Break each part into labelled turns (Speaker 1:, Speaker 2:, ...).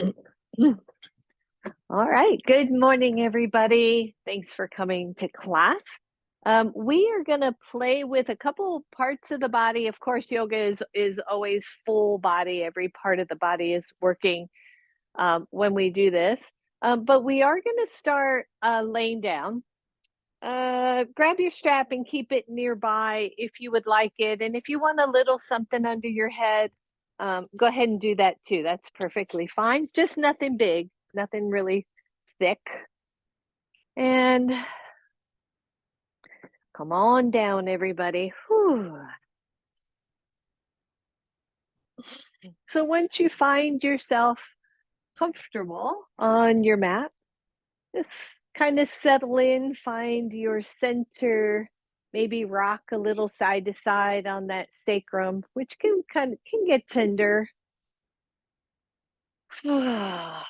Speaker 1: All right. Good morning, everybody. Thanks for coming to class. We are going to play with a couple parts of the body. Of course, yoga is always full body. Every part of the body is working when we do this. But we are going to start laying down. Grab your strap and keep it nearby if you would like it. And if you want a little something under your head, go ahead and do that too. That's perfectly fine. Just nothing big, nothing really thick. And come on down, everybody. Whew. So once you find yourself comfortable on your mat, just kind of settle in, find your center, maybe rock a little side to side on that sacrum, which can get tender. And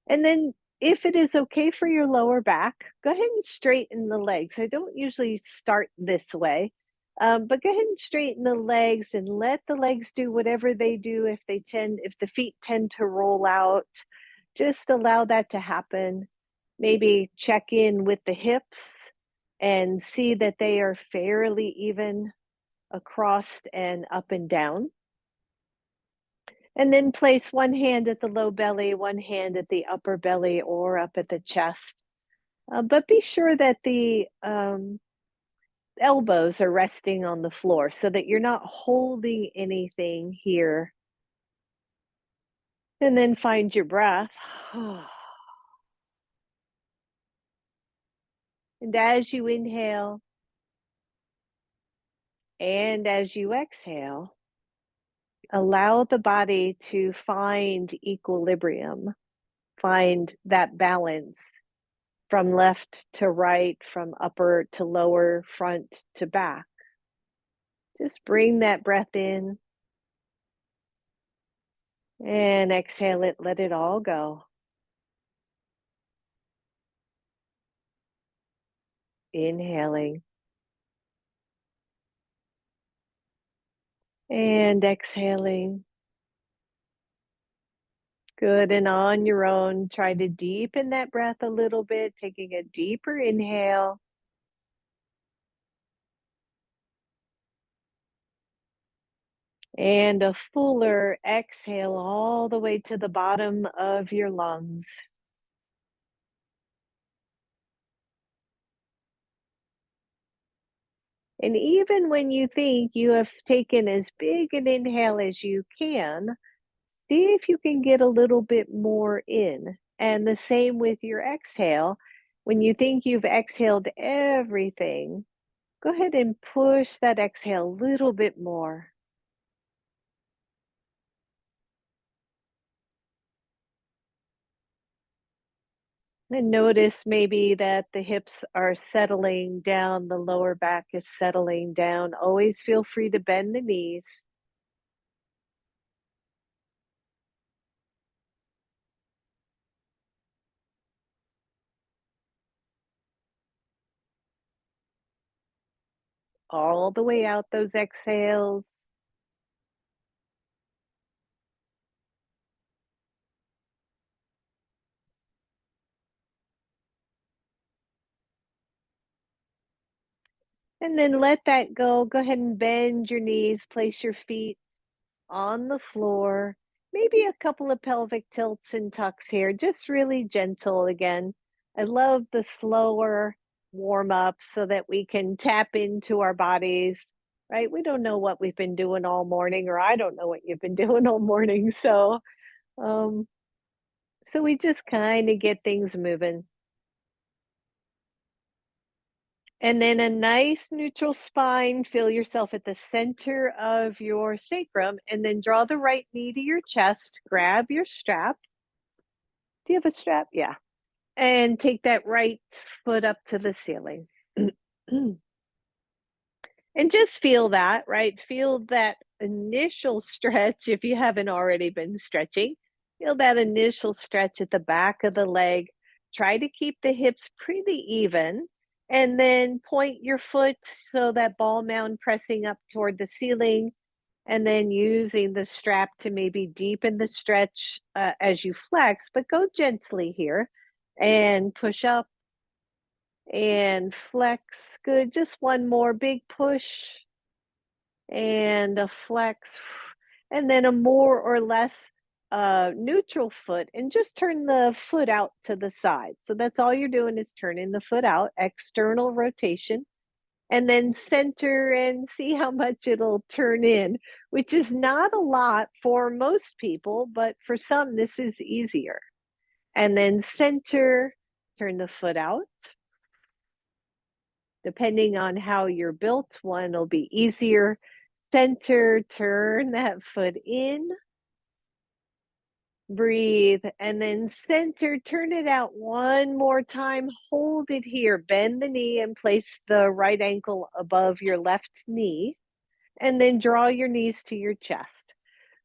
Speaker 1: then if it is okay for your lower back, go ahead and straighten the legs. I don't usually start this way, but go ahead and straighten the legs and let the legs do whatever they do. If the feet tend to roll out, just allow that to happen. Maybe check in with the hips and see that they are fairly even across and up and down. And then place one hand at the low belly, one hand at the upper belly or up at the chest. But be sure that the elbows are resting on the floor so that you're not holding anything here. And then find your breath. And as you inhale and as you exhale, allow the body to find equilibrium, find that balance from left to right, from upper to lower, front to back. Just bring that breath in and exhale it, let it all go. Inhaling and exhaling. Good. And on your own, try to deepen that breath a little bit, taking a deeper inhale. And a fuller exhale all the way to the bottom of your lungs. And even when you think you have taken as big an inhale as you can, see if you can get a little bit more in. And the same with your exhale. When you think you've exhaled everything, go ahead and push that exhale a little bit more. And notice maybe that the hips are settling down, the lower back is settling down. Always feel free to bend the knees. All the way out those exhales. And then let that go. Go ahead and bend your knees, place your feet on the floor. Maybe a couple of pelvic tilts and tucks here, just really gentle again. I love the slower warm up so that we can tap into our bodies, right? We don't know what we've been doing all morning, or I don't know what you've been doing all morning. Um, so we just kind of get things moving. And then a nice neutral spine. Feel yourself at the center of your sacrum, and then draw the right knee to your chest. Grab your strap. Do you have a strap? Yeah. And take that right foot up to the ceiling. And just feel that, right? Feel that initial stretch if you haven't already been stretching. Feel that initial stretch at the back of the leg. Try to keep the hips pretty even. And then point your foot so that ball mound pressing up toward the ceiling. and then using the strap to maybe deepen the stretch as you flex, but go gently here and push up and flex. Good. Just one more big push and a flex, and then a more or less neutral foot, and just turn the foot out to the side. So that's all you're doing is turning the foot out, external rotation, and then center and see how much it'll turn in, which is not a lot for most people, but for some, this is easier. And then center, turn the foot out. Depending on how you're built, one will be easier. Center, turn that foot in, breathe, and then center, turn it out one more time. Hold it here, bend the knee and place the right ankle above your left knee, and then draw your knees to your chest.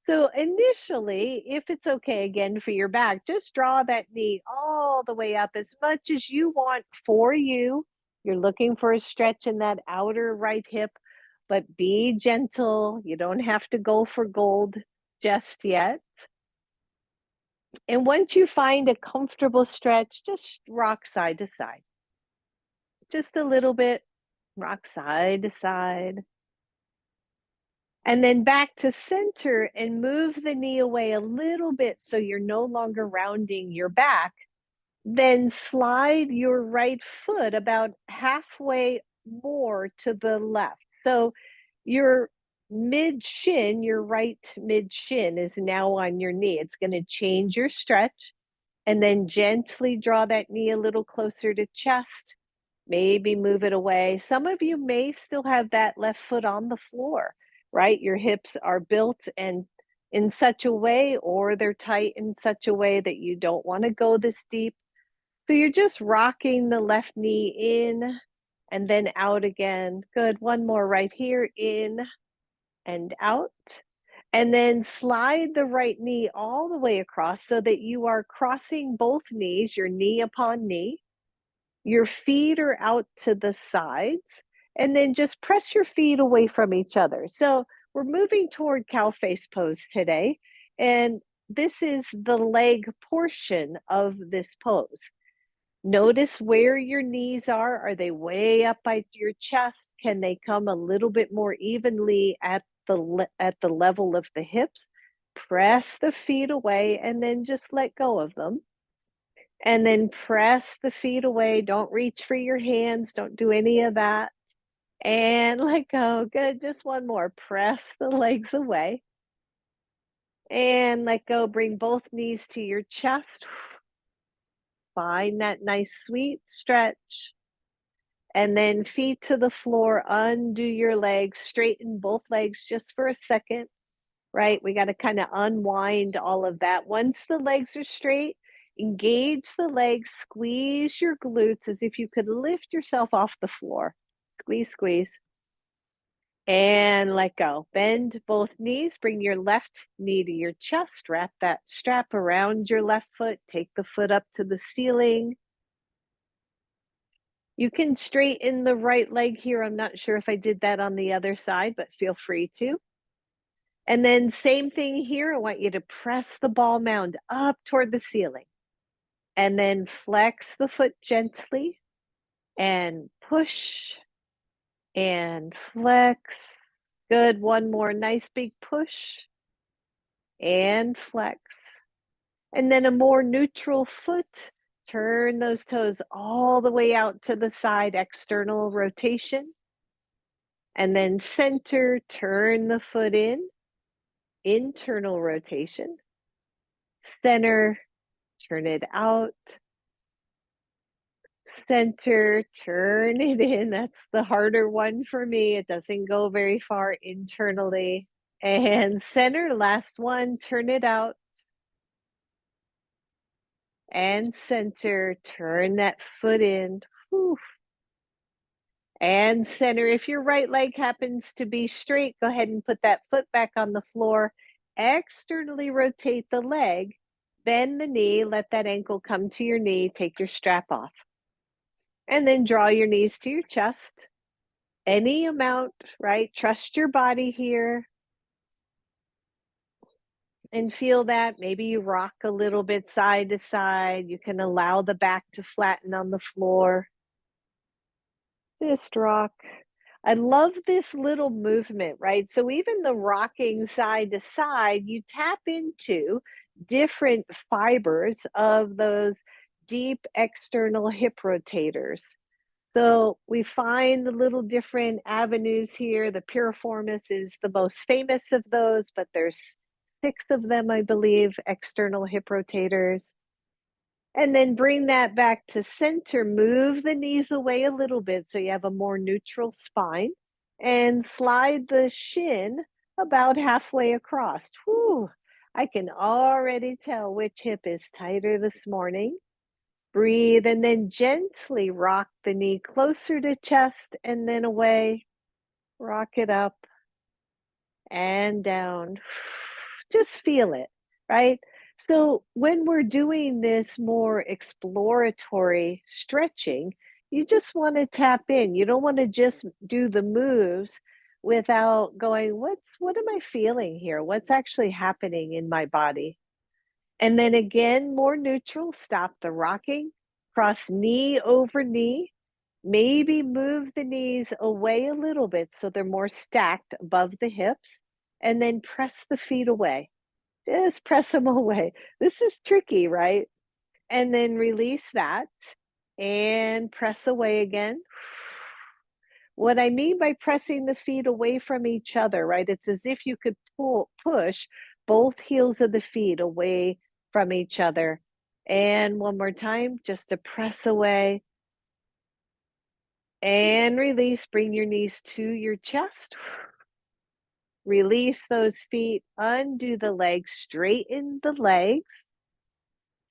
Speaker 1: So initially, if it's okay again for your back, just draw that knee all the way up as much as you want for you. You're looking for a stretch in that outer right hip, but be gentle. You don't have to go for gold just yet. And once you find a comfortable stretch, just rock side to side. Just a little bit, rock side to side. And then back to center and move the knee away a little bit so you're no longer rounding your back. Then slide your right foot about halfway more to the left. So your mid shin, your right mid shin is now on your knee. It's going to change your stretch, and then gently draw that knee a little closer to chest. Maybe move it away. Some of you may still have that left foot on the floor, right? Your hips are built and in such a way, or they're tight in such a way that you don't want to go this deep. So you're just rocking the left knee in and then out again. Good. One more right here, in and out. And then slide the right knee all the way across so that you are crossing both knees, your knee upon knee. Your feet are out to the sides, and then just press your feet away from each other. So we're moving toward cow face pose today, and this is the leg portion of this pose. Notice where your knees are. Are they way up by your chest? Can they come a little bit more evenly at the level of the hips? Press the feet away and then just let go of them. And then press the feet away. Don't reach for your hands. Don't do any of that. And let go. Good. Just one more. Press the legs away. And let go. Bring both knees to your chest. Find that nice sweet stretch. And then feet to the floor. Undo your legs. Straighten both legs just for a second. Right? We got to kind of unwind all of that. Once the legs are straight, engage the legs, squeeze your glutes as if you could lift yourself off the floor. Squeeze, squeeze. And let go. Bend both knees. Bring your left knee to your chest. Wrap that strap around your left foot. Take the foot up to the ceiling. You can straighten the right leg here. I'm not sure if I did that on the other side, but feel free to. And then same thing here. I want you to press the ball mound up toward the ceiling. And then flex the foot gently and push and flex. Good. One more nice big push and flex. And then a more neutral foot. Turn those toes all the way out to the side, external rotation. And then center, turn the foot in, internal rotation. Center, turn it out. Center, turn it in. That's the harder one for me. It doesn't go very far internally. And center, last one, turn it out. And center, turn that foot in. Whew. And center. If your right leg happens to be straight, go ahead and put that foot back on the floor. Externally rotate the leg. Bend the knee. Let that ankle come to your knee. Take your strap off. And then draw your knees to your chest. Any amount, right? Trust your body here. and feel that. Maybe you rock a little bit side to side. You can allow the back to flatten on the floor. Just rock. I love this little movement, right? So even the rocking side to side, you tap into different fibers of those deep external hip rotators. So we find the little different avenues here. The piriformis is the most famous of those, but there's six of them, I believe, external hip rotators. And then bring that back to center. Move the knees away a little bit so you have a more neutral spine. And slide the shin about halfway across. Whew, I can already tell which hip is tighter this morning. Breathe and then gently rock the knee closer to chest and then away. Rock it up and down. Just feel it, right? So when we're doing this more exploratory stretching, you just want to tap in. You don't want to just do the moves without going, what am I feeling here? What's actually happening in my body? And then again, more neutral, stop the rocking, cross knee over knee. Maybe move the knees away a little bit so they're more stacked above the hips, and then press the feet away. Just press them away. This is tricky, right? And then release that and press away again. What I mean by pressing the feet away from each other, right? It's as if you could push both heels of the feet away from each other. And one more time, just to press away and release. Bring your knees to your chest. Release those feet, undo the legs, straighten the legs,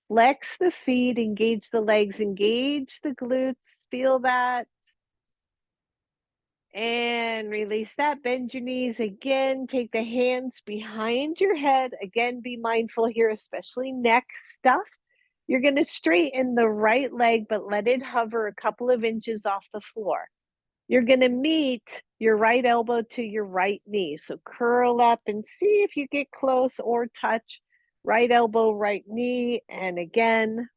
Speaker 1: flex the feet, engage the legs, engage the glutes, feel that. And release that. Bend your knees again. Take the hands behind your head. Again, be mindful here, especially neck stuff. You're going to straighten the right leg, but let it hover a couple of inches off the floor. You're going to meet your right elbow to your right knee. So curl up and see if you get close or touch. Right elbow, right knee. And again,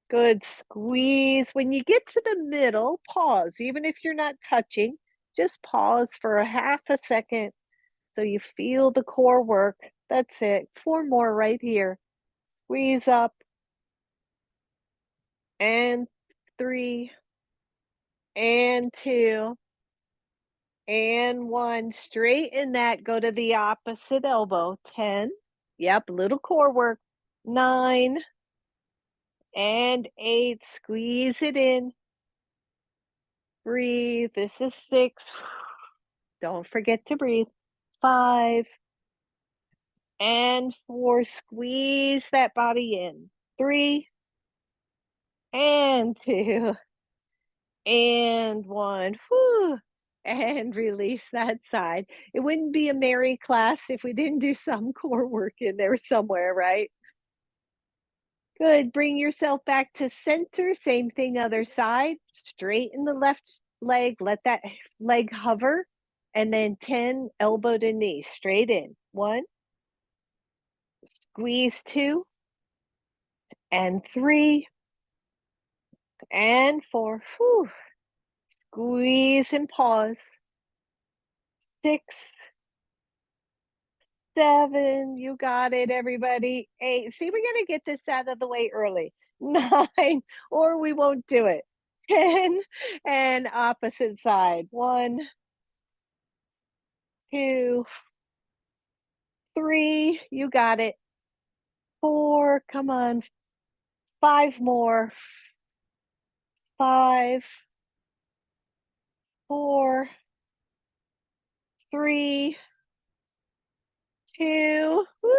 Speaker 1: good. Squeeze. When you get to the middle, pause. Even if you're not touching, just pause for a half a second so you feel the core work. That's it. Four more right here. Squeeze up. And three. And two. And one. Straighten that. Go to the opposite elbow. 10. Yep, little core work. 9. And 8. Squeeze it in. Breathe. This is 6. Don't forget to breathe. 5 and 4. Squeeze that body in. 3 and 2 and 1. Whew. And release that side. It wouldn't be a merry class if we didn't do some core work in there somewhere, right? Good. Bring yourself back to center. Same thing, other side. Straighten the left leg. Let that leg hover. And then 10, elbow to knee. Straight in. 1, squeeze 2, and 3, and 4. Whew. Squeeze and pause. 6, 7. You got it, everybody. 8. See, we got to get this out of the way early. 9, or we won't do it. 10, and opposite side. 1, 2, 3. You got it. 4. Come on. 5 more. 5, 4, 3, 2, woo,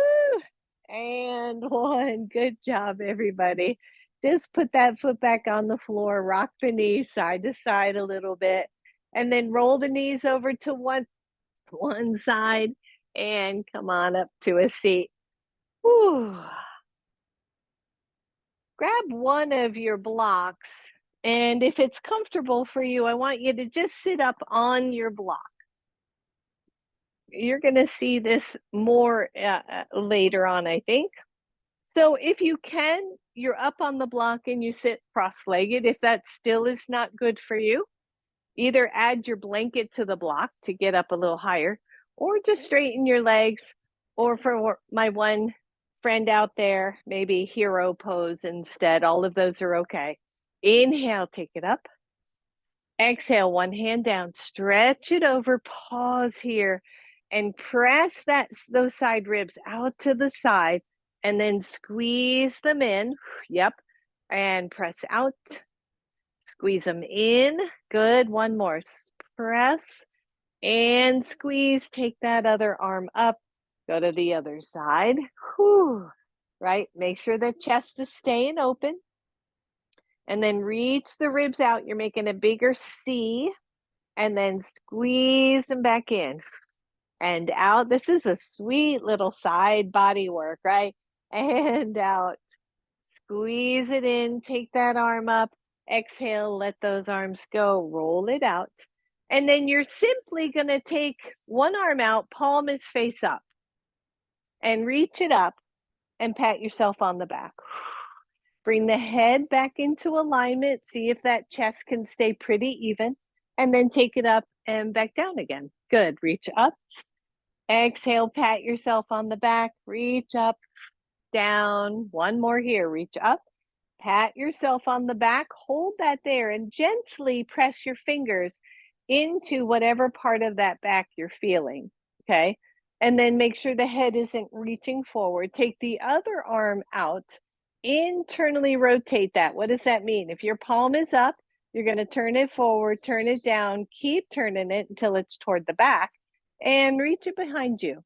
Speaker 1: and 1. Good job, everybody. Just put that foot back on the floor, rock the knees side to side a little bit, and then roll the knees over to one side and come on up to a seat. Whew. Grab one of your blocks, and if it's comfortable for you, I want you to just sit up on your block. You're going to see this more later on, I think. So if you can, you're up on the block and you sit cross-legged. If that still is not good for you, either add your blanket to the block to get up a little higher, or just straighten your legs. Or for my one friend out there, maybe hero pose instead. All of those are okay. Inhale, take it up. Exhale, one hand down, stretch it over, pause here, and press those side ribs out to the side, and then squeeze them in. Yep. And press out, squeeze them in. Good. One more. Press and squeeze. Take that other arm up. Go to the other side. Whew. Right. Make sure the chest is staying open. And then reach the ribs out. You're making a bigger C. And then squeeze them back in and out. This is a sweet little side body work, right? And out. Squeeze it in. Take that arm up. Exhale. Let those arms go. Roll it out. And then you're simply going to take one arm out, palm is face up, and reach it up and pat yourself on the back. Bring the head back into alignment. See if that chest can stay pretty even. And then take it up and back down again. Good. Reach up. Exhale, pat yourself on the back. Reach up, down. One more here. Reach up. Pat yourself on the back. Hold that there and gently press your fingers into whatever part of that back you're feeling. Okay. And then make sure the head isn't reaching forward. Take the other arm out. Internally rotate that. What does that mean? If your palm is up, you're going to turn it forward, turn it down, keep turning it until it's toward the back, and reach it behind you.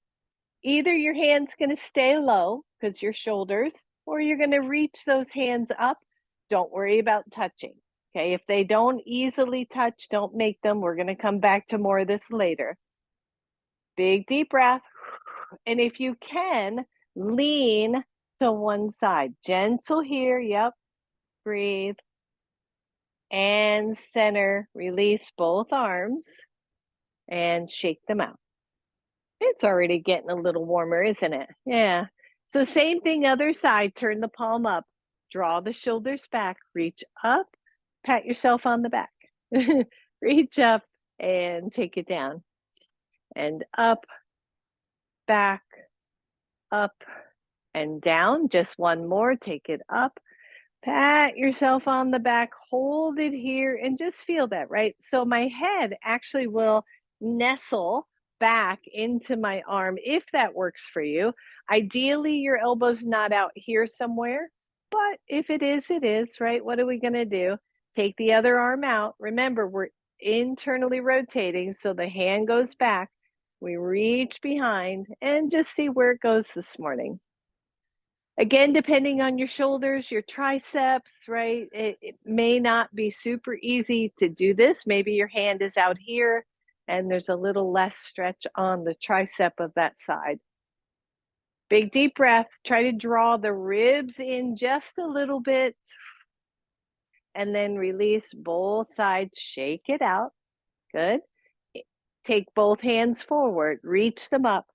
Speaker 1: Either your hand's going to stay low because your shoulders, or you're going to reach those hands up. Don't worry about touching. Okay. If they don't easily touch, don't make them. We're going to come back to more of this later. Big deep breath. And if you can, lean to one side. Gentle here. Yep. Breathe. And center. Release both arms and shake them out. It's already getting a little warmer, isn't it? Yeah. So same thing, other side, turn the palm up, draw the shoulders back, reach up, pat yourself on the back. Reach up and take it down. And up, back, up, and down. Just one more, take it up. Pat yourself on the back, hold it here, and just feel that, right? So my head actually will nestle back into my arm if that works for you. Ideally, your elbow's not out here somewhere, but if it is, right? What are we going to do? Take the other arm out. Remember, we're internally rotating, so the hand goes back. We reach behind and just see where it goes this morning. Again, depending on your shoulders, your triceps, right? It may not be super easy to do this. Maybe your hand is out here and there's a little less stretch on the tricep of that side. Big deep breath. Try to draw the ribs in just a little bit and then release both sides. Shake it out. Good. Take both hands forward, reach them up,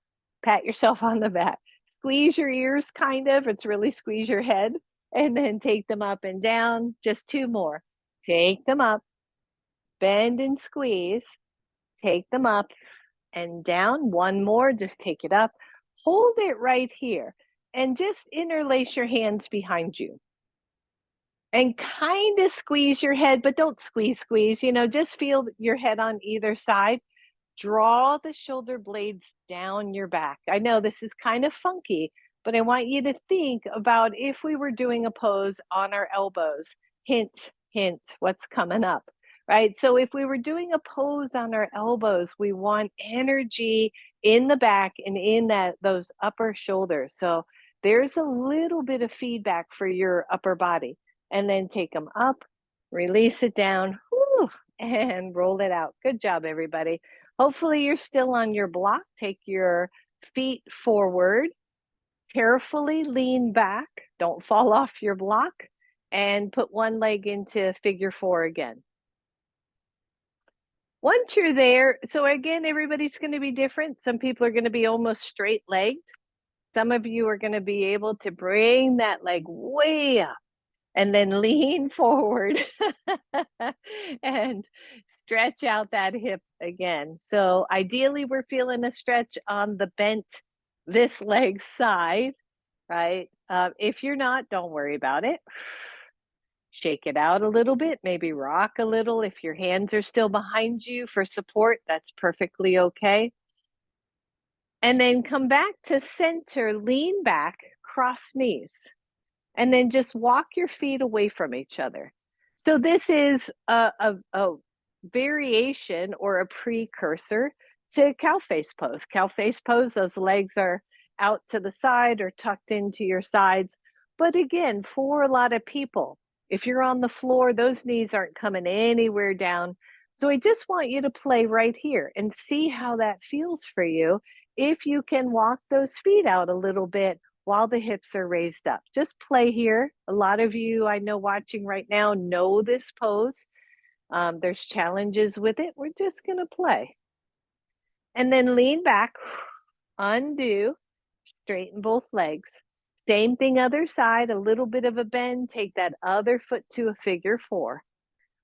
Speaker 1: pat yourself on the back. Squeeze your ears, kind of. It's really squeeze your head, and then take them up and down. Just two more. Take them up, bend and squeeze. Take them up and down. One more. Just take it up. Hold it right here, and just interlace your hands behind you. And kind of squeeze your head, but don't squeeze. Just feel your head on either side. Draw the shoulder blades down your back. I know this is kind of funky, but I want you to think about if we were doing a pose on our elbows. Hint, hint, what's coming up, right? So if we were doing a pose on our elbows, we want energy in the back and in those upper shoulders. So there's a little bit of feedback for your upper body. And then take them up, release it down, whew, and roll it out. Good job, everybody. Hopefully you're still on your block. Take your feet forward, carefully lean back, don't fall off your block, and put one leg into figure four again. Once you're there, so again, everybody's going to be different. Some people are going to be almost straight legged. Some of you are going to be able to bring that leg way up and then lean forward and stretch out that hip again. So ideally, we're feeling a stretch on the bent this leg side, right? If you're not, don't worry about it. Shake it out a little bit, maybe rock a little. If your hands are still behind you for support, that's perfectly okay. And then come back to center, lean back, cross knees, and then just walk your feet away from each other. So this is a variation or a precursor to cow face pose. Cow face pose, those legs are out to the side or tucked into your sides. But again, for a lot of people, if you're on the floor, those knees aren't coming anywhere down. So I just want you to play right here and see how that feels for you. If you can walk those feet out a little bit while the hips are raised up. Just play here. A lot of you I know watching right now know this pose. There's challenges with it. We're just going to play. And then lean back, undo, straighten both legs. Same thing other side, a little bit of a bend. Take that other foot to a figure four.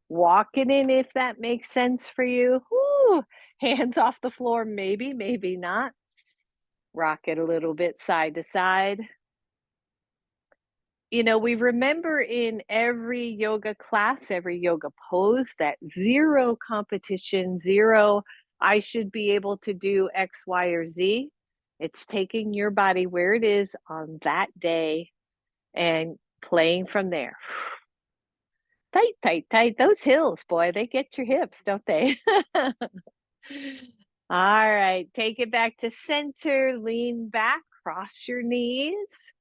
Speaker 1: Walk it in if that makes sense for you. Woo! Hands off the floor, maybe, maybe not. Rock it a little bit side to side. You know, we remember in every yoga class, every yoga pose, that zero competition, zero, I should be able to do X, Y, or Z. It's taking your body where it is on that day and playing from there. Tight, tight, tight. Those hills, boy, they get your hips, don't they? All right, take it back to center, lean back, cross your knees.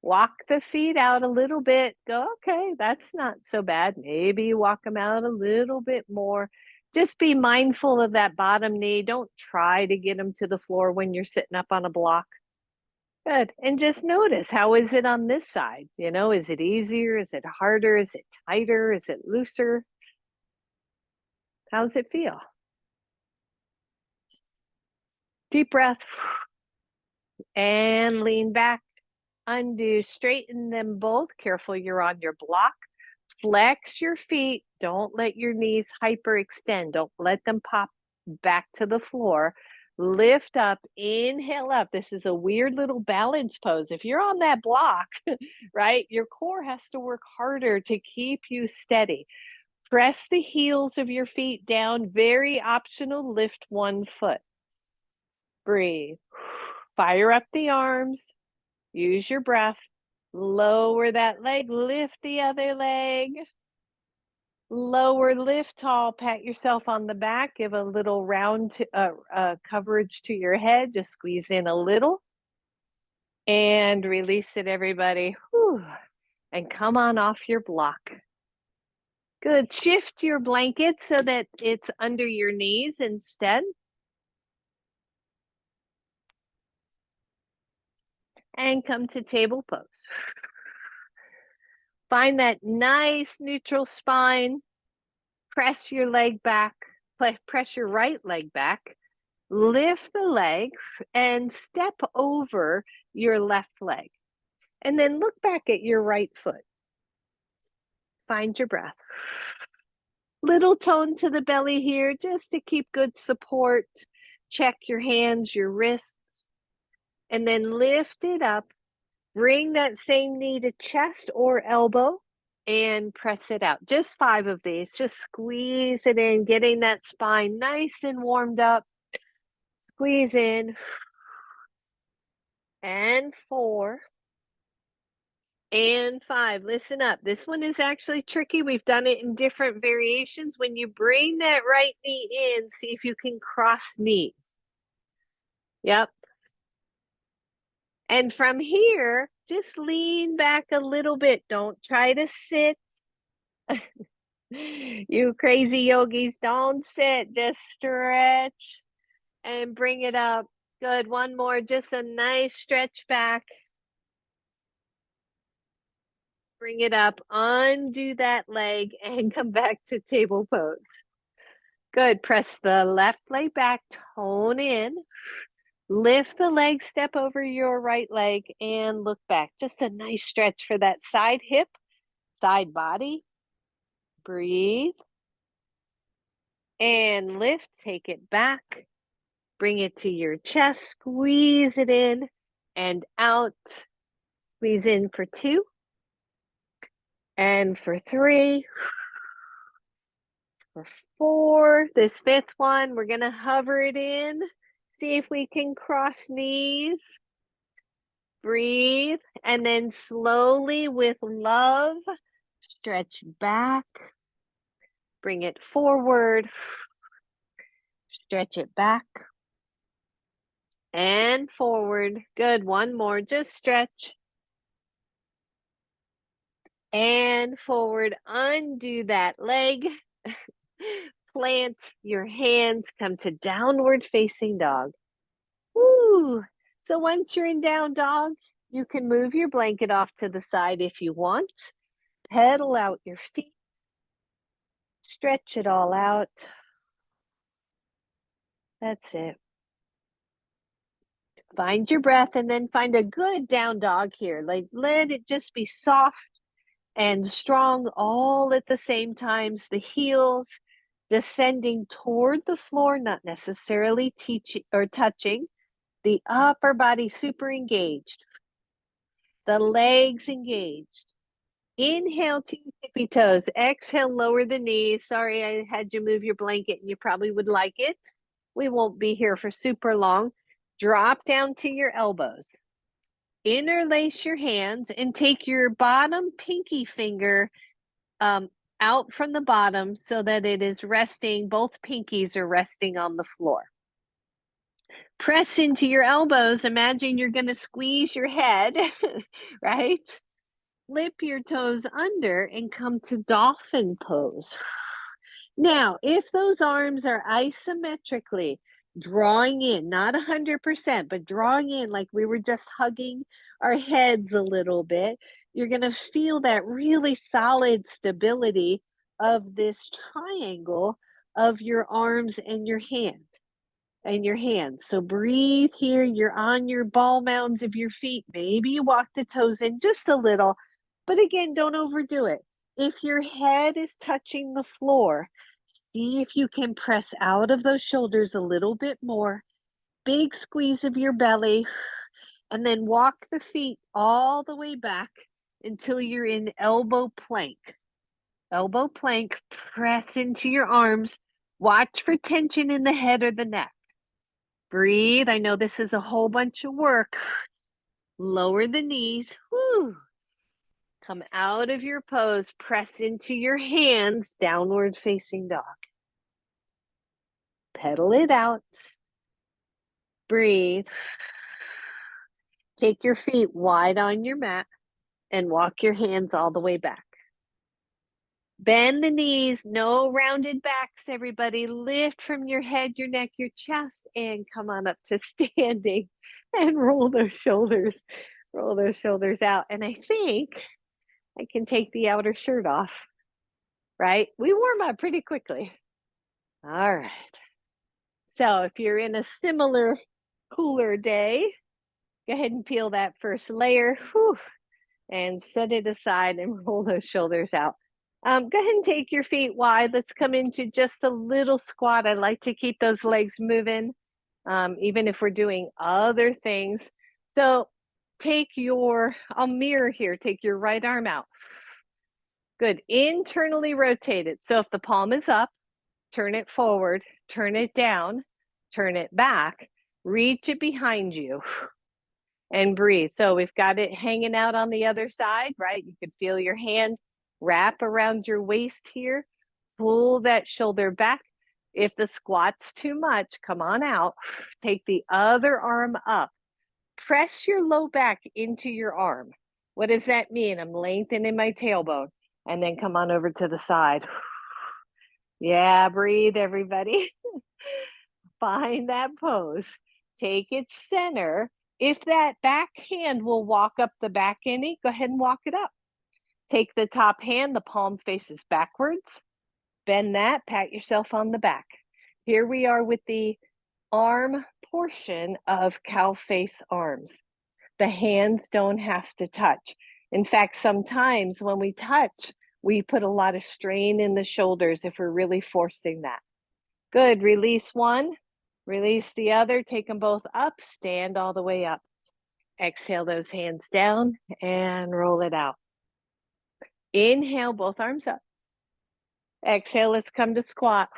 Speaker 1: Walk the feet out a little bit. Go, okay, that's not so bad. Maybe you walk them out a little bit more. Just be mindful of that bottom knee. Don't try to get them to the floor when you're sitting up on a block. Good. And just notice, how is it on this side? You know, is it easier? Is it harder? Is it tighter? Is it looser? How's it feel? Deep breath and lean back. Undo, straighten them both. Careful, you're on your block. Flex your feet. Don't let your knees hyperextend. Don't let them pop back to the floor. Lift up, inhale up. This is a weird little balance pose. If you're on that block, right, your core has to work harder to keep you steady. Press the heels of your feet down. Very optional. Lift one foot. Breathe. Fire up the arms. Use your breath. Lower that leg. Lift the other leg. Lower, lift tall, pat yourself on the back, give a little round coverage to your head, just squeeze in a little and release it, everybody. Whew. And come on off your block. Good. Shift your blanket so that it's under your knees instead. And come to table pose. Find that nice neutral spine. Press your leg back. Press your right leg back. Lift the leg and step over your left leg. And then look back at your right foot. Find your breath. Little tone to the belly here just to keep good support. Check your hands, your wrists, and then lift it up. Bring that same knee to chest or elbow and press it out. Just 5 of these. Just squeeze it in, getting that spine nice and warmed up. Squeeze in. And 4. And 5. Listen up. This one is actually tricky. We've done it in different variations. When you bring that right knee in, see if you can cross knees. Yep. And from here, just lean back a little bit. Don't try to sit. You crazy yogis, don't sit. Just stretch and bring it up. Good. One more. Just a nice stretch back. Bring it up, undo that leg, and come back to table pose. Good. Press the left leg back, tone in. Lift the leg, step over your right leg, and look back. Just a nice stretch for that side hip, side body. Breathe. And lift, take it back. Bring it to your chest, squeeze it in and out. Squeeze in for 2 and for 3, for 4. This 5th one, we're going to hover it in. See if we can cross knees. Breathe, and then slowly with love, stretch back. Bring it forward. Stretch it back. And forward. Good. One more. Just stretch. And forward. Undo that leg. Plant your hands. Come to downward facing dog. Woo! So once you're in down dog, you can move your blanket off to the side if you want. Pedal out your feet. Stretch it all out. That's it. Find your breath and then find a good down dog here. Like, let it just be soft and strong all at the same times. The heels descending toward the floor, not necessarily touching. The upper body super engaged. The legs engaged. Inhale to your tippy toes. Exhale, lower the knees. Sorry, I had you move your blanket and you probably would like it. We won't be here for super long. Drop down to your elbows. Interlace your hands and take your bottom pinky finger out from the bottom so that it is resting, both pinkies are resting on the floor. Press into your elbows. Imagine you're going to squeeze your head, right? Flip your toes under and come to dolphin pose. Now, if those arms are isometrically drawing in, not 100%, but drawing in like we were just hugging our heads a little bit, you're going to feel that really solid stability of this triangle of your arms and your hands. So breathe here. You're on your ball mounds of your feet. Maybe you walk the toes in just a little, but again, don't overdo it. If your head is touching the floor, see if you can press out of those shoulders a little bit more. Big squeeze of your belly, and then walk the feet all the way back until you're in elbow plank. Elbow plank, press into your arms. Watch for tension in the head or the neck. Breathe. I know this is a whole bunch of work. Lower the knees. Whew. Come out of your pose. Press into your hands, downward facing dog. Pedal it out. Breathe. Take your feet wide on your mat and walk your hands all the way back. Bend the knees, no rounded backs, everybody. Lift from your head, your neck, your chest, and come on up to standing and roll those shoulders. Roll those shoulders out. And I think I can take the outer shirt off, right? We warm up pretty quickly. All right. So if you're in a similar cooler day, go ahead and peel that first layer. Whew, and set it aside and roll those shoulders out. Go ahead and take your feet wide. Let's come into just a little squat. I like to keep those legs moving, even if we're doing other things. So I'll mirror here, take your right arm out. Good, internally rotate it. So if the palm is up, turn it forward, turn it down, turn it back, reach it behind you. And breathe. So we've got it hanging out on the other side, right? You can feel your hand wrap around your waist here. Pull that shoulder back. If the squat's too much, come on out. Take the other arm up. Press your low back into your arm. What does that mean? I'm lengthening my tailbone. And then come on over to the side. Yeah, breathe, everybody. Find that pose. Take it center. If that back hand will walk up the back innie, go ahead and walk it up. Take the top hand, the palm faces backwards. Bend that, pat yourself on the back. Here we are with the arm portion of cow face arms. The hands don't have to touch. In fact, sometimes when we touch, we put a lot of strain in the shoulders if we're really forcing that. Good. Release one, release the other, take them both up, stand all the way up. Exhale those hands down and roll it out. Inhale, both arms up. Exhale, let's come to squat.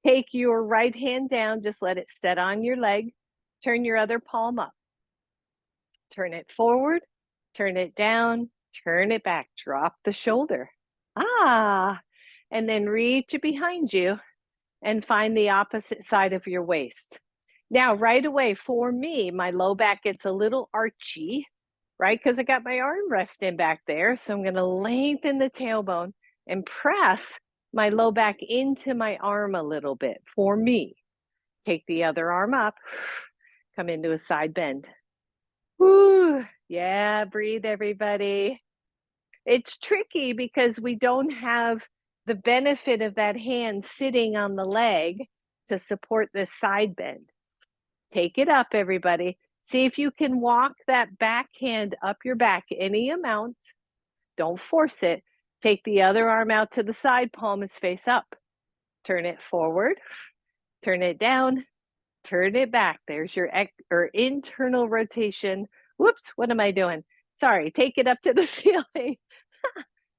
Speaker 1: Take your right hand down, just let it set on your leg. Turn your other palm up. Turn it forward, turn it down, turn it back, drop the shoulder. And then reach it behind you and find the opposite side of your waist. Now, right away, for me, my low back gets a little archy, right? Because I got my arm resting back there. So I'm going to lengthen the tailbone and press my low back into my arm a little bit for me. Take the other arm up, come into a side bend. Woo, yeah, breathe, everybody. It's tricky because we don't have the benefit of that hand sitting on the leg to support this side bend. Take it up, everybody. See if you can walk that back hand up your back any amount. Don't force it. Take the other arm out to the side, palm is face up. Turn it forward, turn it down, turn it back. There's your internal rotation. Whoops, what am I doing? Sorry, take it up to the ceiling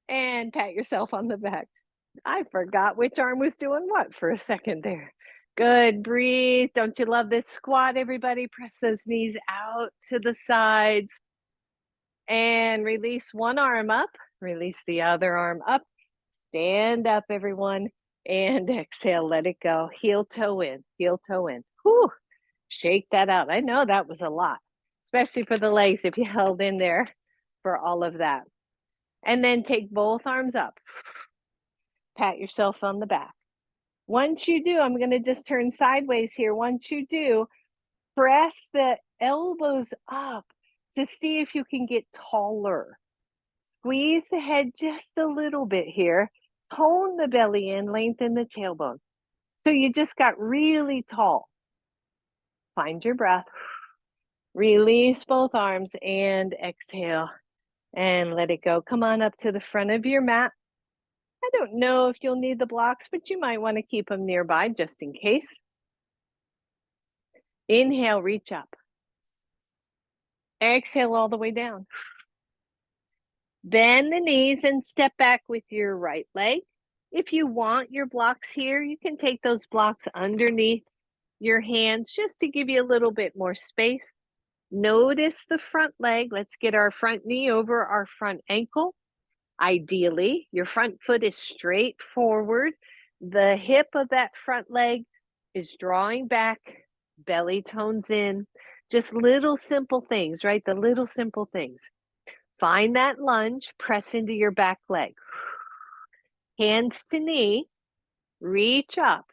Speaker 1: and pat yourself on the back. I forgot which arm was doing what for a second there. Good, breathe. Don't you love this squat, everybody? Press those knees out to the sides and release one arm up, release the other arm up. Stand up, everyone, and exhale, let it go. Heel toe in, heel toe in. Whew, shake that out. I know that was a lot, especially for the legs if you held in there for all of that. And then take both arms up. Pat yourself on the back. Once you do, I'm going to just turn sideways here. Once you do, press the elbows up to see if you can get taller. Squeeze the head just a little bit here. Tone the belly in, lengthen the tailbone. So you just got really tall. Find your breath. Release both arms and exhale and let it go. Come on up to the front of your mat. I don't know if you'll need the blocks, but you might want to keep them nearby just in case. Inhale, reach up. Exhale all the way down. Bend the knees and step back with your right leg. If you want your blocks here, you can take those blocks underneath your hands just to give you a little bit more space. Notice the front leg. Let's get our front knee over our front ankle. Ideally, your front foot is straight forward. The hip of that front leg is drawing back, belly tones in. Just little simple things, right? The little simple things. Find that lunge, press into your back leg. Hands to knee, reach up.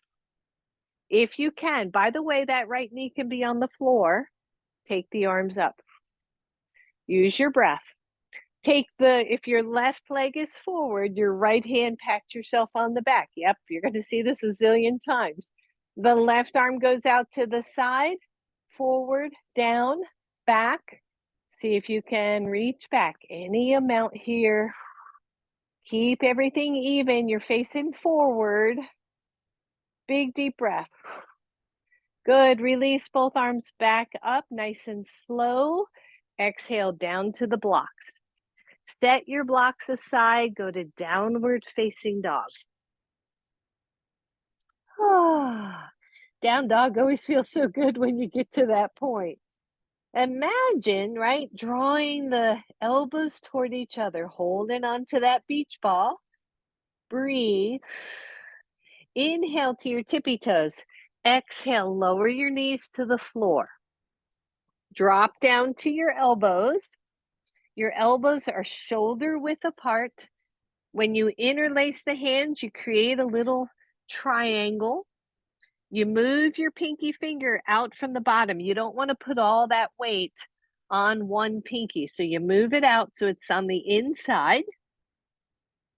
Speaker 1: If you can, by the way, that right knee can be on the floor. Take the arms up. Use your breath. If your left leg is forward, your right hand, pat yourself on the back. Yep, you're going to see this a zillion times. The left arm goes out to the side, forward, down, back. See if you can reach back any amount here. Keep everything even. You're facing forward. Big deep breath. Good. Release both arms back up, nice and slow. Exhale down to the blocks. Set your blocks aside, go to downward facing dog. Down dog always feels so good when you get to that point. Imagine, right, drawing the elbows toward each other, holding onto that beach ball. Breathe. Inhale to your tippy toes. Exhale, lower your knees to the floor. Drop down to your elbows. Your elbows are shoulder width apart. When you interlace the hands, you create a little triangle. You move your pinky finger out from the bottom. You don't want to put all that weight on one pinky. So you move it out so it's on the inside.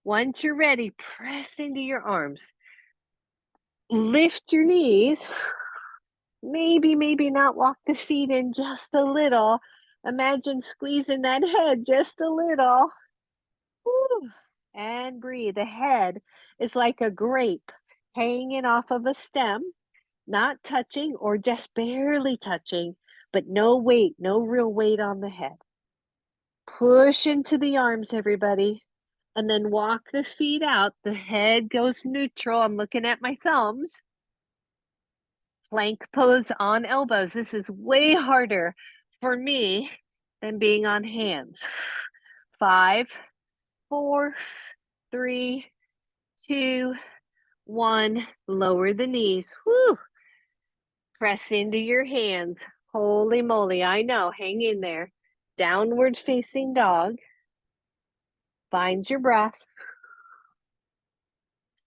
Speaker 1: Once you're ready, press into your arms. Lift your knees. Maybe not walk the feet in just a little. Imagine squeezing that head just a little. Whew. And breathe. The head is like a grape hanging off of a stem, not touching or just barely touching, but no weight, no real weight on the head. Push into the arms, everybody, and then walk the feet out. The head goes neutral. I'm looking at my thumbs. Plank pose on elbows. This is way harder for me than being on hands. 5, 4, 3, 2, 1. Lower the knees. Whew. Press into your hands. Holy moly, I know. Hang in there. Downward facing dog. Find your breath.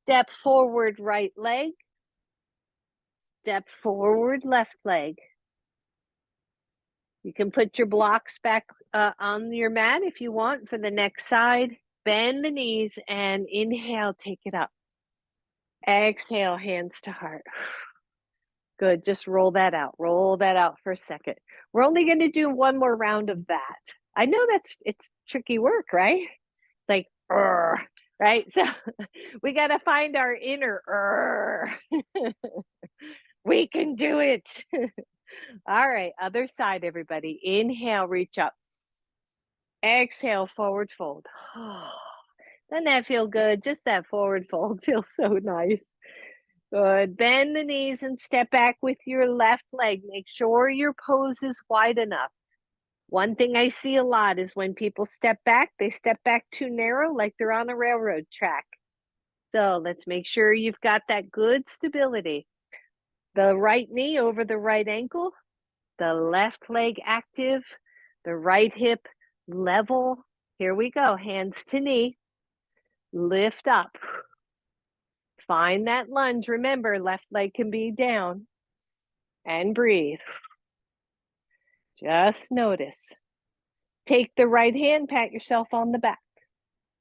Speaker 1: Step forward, right leg. Step forward, left leg. You can put your blocks back on your mat if you want for the next side. Bend the knees and inhale, take it up. Exhale, hands to heart. Good, just roll that out. Roll that out for a second. We're only going to do one more round of that. I know it's tricky work, right? It's like, right? So we got to find our inner, we can do it. All right, other side, everybody. Inhale, reach up. Exhale, forward fold. Doesn't that feel good? Just that forward fold feels so nice. Good. Bend the knees and step back with your left leg. Make sure your pose is wide enough. One thing I see a lot is when people step back, they step back too narrow, like they're on a railroad track. So let's make sure you've got that good stability. The right knee over the right ankle, the left leg active, the right hip level. Here we go. Hands to knee. Lift up. Find that lunge. Remember, left leg can be down. And breathe. Just notice. Take the right hand, pat yourself on the back.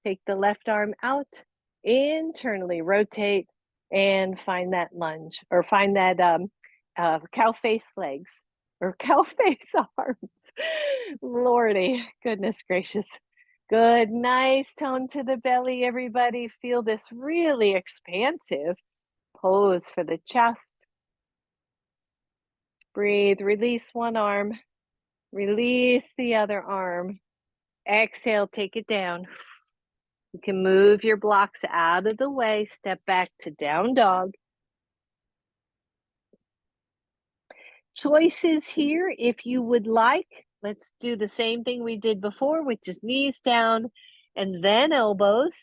Speaker 1: Take the left arm out. Internally rotate and find that lunge, or find that cow face legs or cow face arms. Lordy, goodness gracious. Good, nice tone to the belly, everybody. Feel this really expansive pose for the chest. Breathe, release one arm, release the other arm. Exhale, take it down. You can move your blocks out of the way, step back to down dog. Choices here if you would like. Let's do the same thing we did before, which is knees down and then elbows.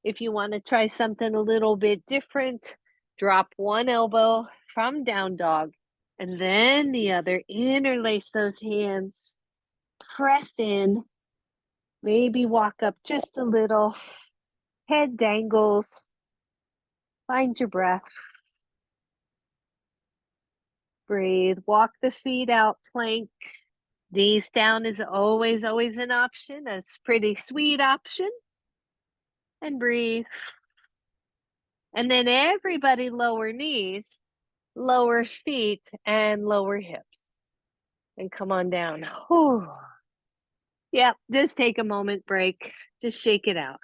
Speaker 1: If you want to try something a little bit different, drop one elbow from down dog and then the other. Interlace those hands. Press in. Maybe walk up just a little. Head dangles. Find your breath. Breathe. Walk the feet out, plank. Knees down is always an option. That's a pretty sweet option. And breathe. And then everybody lower knees, lower feet, and lower hips. And come on down. Whew. Yep, just take a moment break. Just shake it out.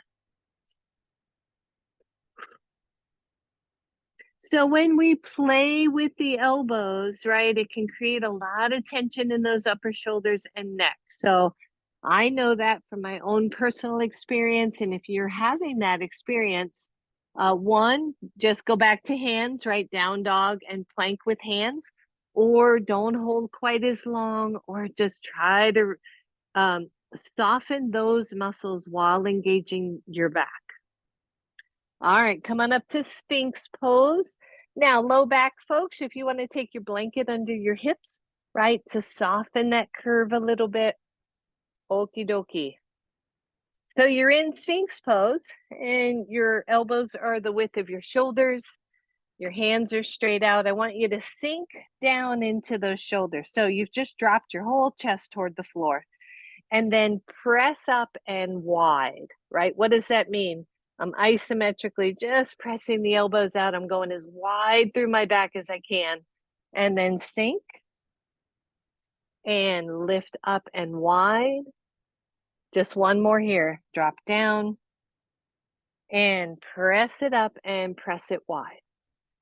Speaker 1: So when we play with the elbows, right, it can create a lot of tension in those upper shoulders and neck. So I know that from my own personal experience. And if you're having that experience, one, just go back to hands, right, down dog and plank with hands, or don't hold quite as long, or just try to soften those muscles while engaging your back. All right, come on up to Sphinx pose. Now, low back folks, if you want to take your blanket under your hips, right, to soften that curve a little bit. Okie dokie. So you're in Sphinx pose and your elbows are the width of your shoulders. Your hands are straight out. I want you to sink down into those shoulders. So you've just dropped your whole chest toward the floor and then press up and wide, right? What does that mean? I'm isometrically just pressing the elbows out. I'm going as wide through my back as I can. And then sink and lift up and wide. Just one more here. Drop down and press it up and press it wide.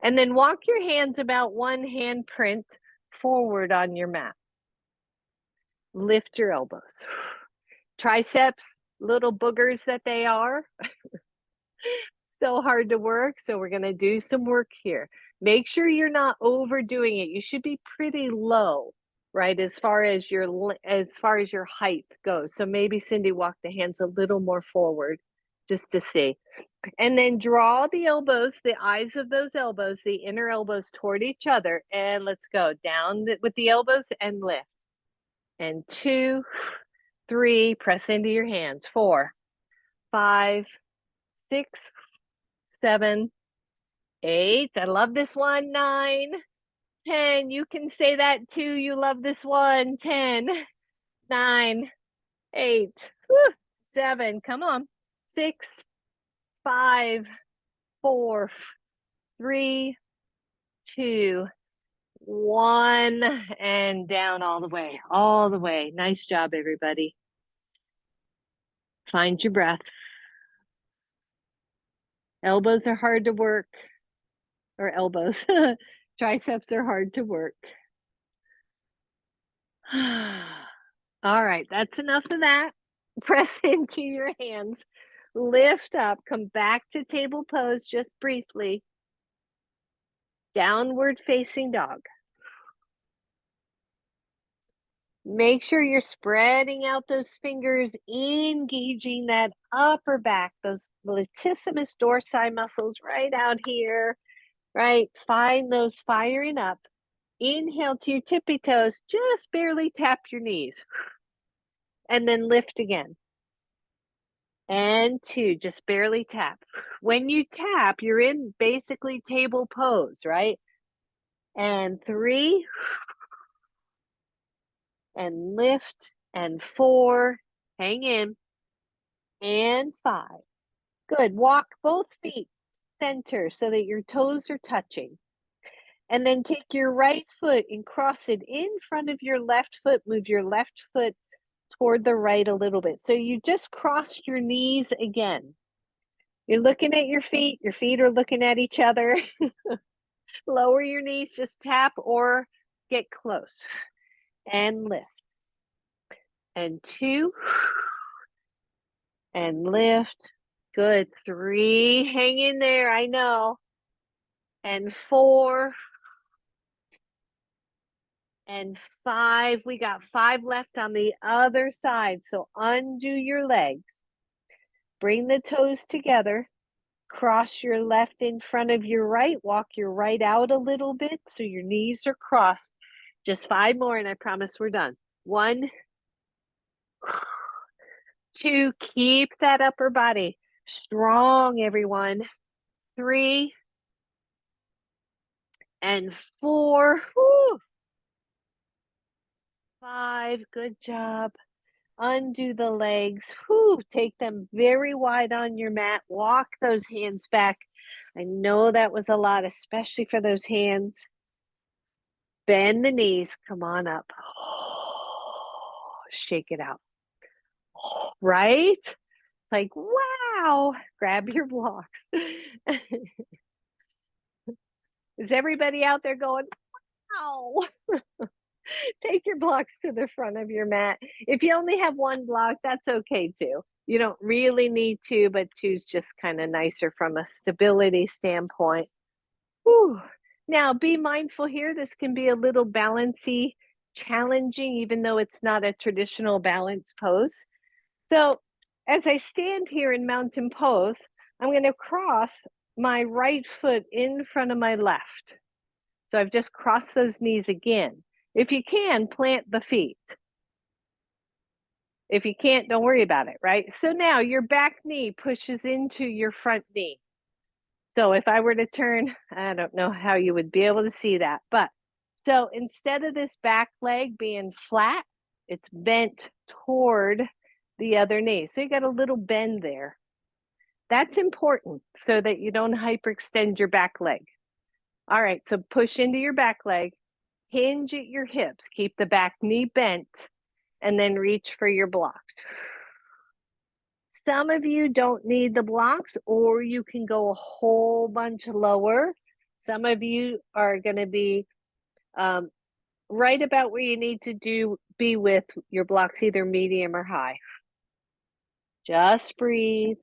Speaker 1: And then walk your hands about one hand print forward on your mat. Lift your elbows. Triceps, little boogers that they are, so hard to work. So we're going to do some work here. Make sure you're not overdoing it. You should be pretty low, right? As far as your height goes. So maybe Cindy, walk the hands a little more forward just to see. And then draw the elbows, the eyes of those elbows, the inner elbows toward each other. And let's go down with the elbows and lift. And 2, 3, press into your hands. 4, 5, 6, 7, 8. I love this one. 9, 10. You can say that too. You love this one. 10, 9, 8, 7. Come on. 6, 5, 4, 3, 2, 1, and down all the way, all the way. Nice job, everybody. Find your breath. Elbows are hard to work, or elbows. Triceps are hard to work. All right, that's enough of that. Press into your hands. Lift up, come back to table pose just briefly. Downward facing dog. Make sure you're spreading out those fingers, engaging that upper back, those latissimus dorsi muscles right out here, right? Find those firing up. Inhale to your tippy toes, just barely tap your knees. And then lift again. And 2, just barely tap. When you tap, you're in basically table pose, right? And 3, and lift, and 4, hang in, and 5. Good. Walk both feet center so that your toes are touching. And then take your right foot and cross it in front of your left foot. Move your left foot toward the right a little bit. So you just crossed your knees again. You're looking at your feet are looking at each other. Lower your knees, just tap or get close. And lift. And 2. And lift. Good. 3. Hang in there. I know. And 4. And 5. We got 5 left on the other side. So undo your legs. Bring the toes together. Cross your left in front of your right. Walk your right out a little bit so your knees are crossed. Just 5 more and I promise we're done. 1, 2, keep that upper body strong, everyone. 3, and 4. Whew. 5, good job. Undo the legs. Whew, take them very wide on your mat. Walk those hands back. I know that was a lot, especially for those hands. Bend the knees. Come on up. Shake it out. Right? Like, wow. Grab your blocks. Is everybody out there going, wow? Take your blocks to the front of your mat. If you only have one block, that's okay too. You don't really need 2, but 2's just kind of nicer from a stability standpoint. Whew. Now, be mindful here. This can be a little balancy, challenging, even though it's not a traditional balance pose. So as I stand here in mountain pose, I'm going to cross my right foot in front of my left. So I've just crossed those knees again. If you can, plant the feet. If you can't, don't worry about it, right? So now your back knee pushes into your front knee. So if I were to turn, I don't know how you would be able to see that, but so instead of this back leg being flat, it's bent toward the other knee. So you got a little bend there. That's important so that you don't hyperextend your back leg. All right, so push into your back leg, hinge at your hips, keep the back knee bent, and then reach for your blocks. Some of you don't need the blocks, or you can go a whole bunch lower. Some of you are going to be right about where you need to be with your blocks, either medium or high. Just breathe.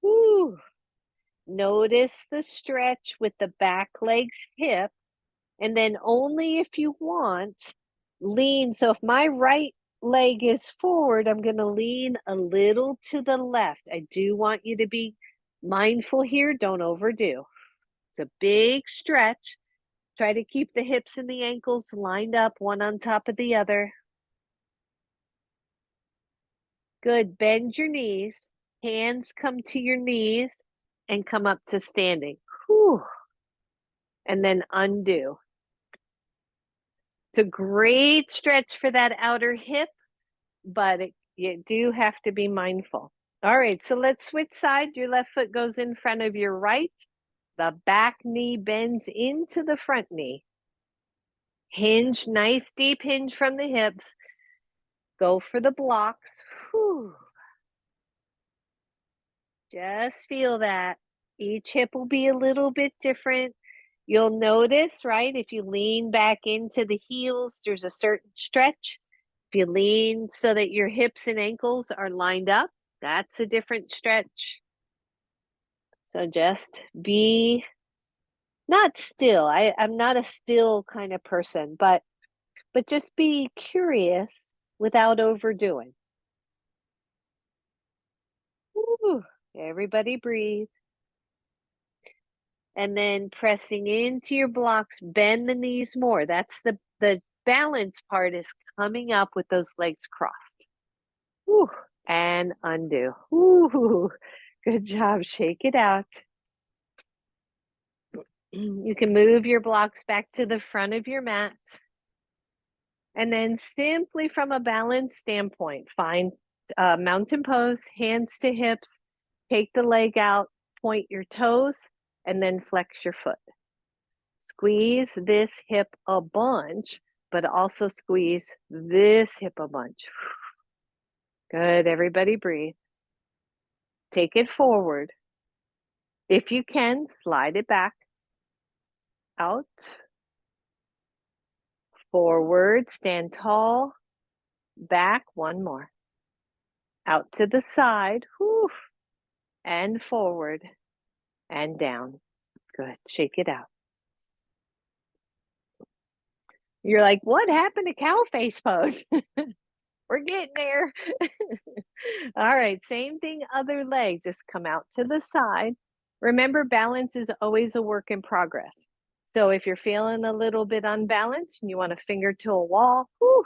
Speaker 1: Woo. Notice the stretch with the back leg's hip, and then only if you want, lean. So if my right leg is forward, I'm going to lean a little to the left. I do want you to be mindful here. Don't overdo. It's a big stretch. Try to keep the hips and the ankles lined up, one on top of the other. Good. Bend your knees. Hands come to your knees and come up to standing. Whew. And then undo. It's a great stretch for that outer hip, but you do have to be mindful. All right, so let's switch sides. Your left foot goes in front of your right. The back knee bends into the front knee. Hinge, nice deep hinge from the hips. Go for the blocks. Whew. Just feel that. Each hip will be a little bit different. You'll notice, right, if you lean back into the heels, there's a certain stretch. If you lean so that your hips and ankles are lined up, that's a different stretch. So just be not still. I'm not a still kind of person, but just be curious without overdoing. Woo. Everybody breathe. And then pressing into your blocks, bend the knees more. That's the balance part, is coming up with those legs crossed. Woo. And undo. Woo. Good job. Shake it out. You can move your blocks back to the front of your mat. And then simply from a balance standpoint, find mountain pose, hands to hips, take the leg out, point your toes, and then flex your foot. Squeeze this hip a bunch, but also squeeze this hip a bunch. Good, everybody breathe. Take it forward. If you can, slide it back. Out. Forward, stand tall. Back, one more. Out to the side. Whew. And forward. And down. Good, shake it out. You're like, what happened to cow face pose? We're getting there. All right, same thing, other leg. Just come out to the side. Remember, balance is always a work in progress. So if you're feeling a little bit unbalanced and you want to finger to a wall, whew,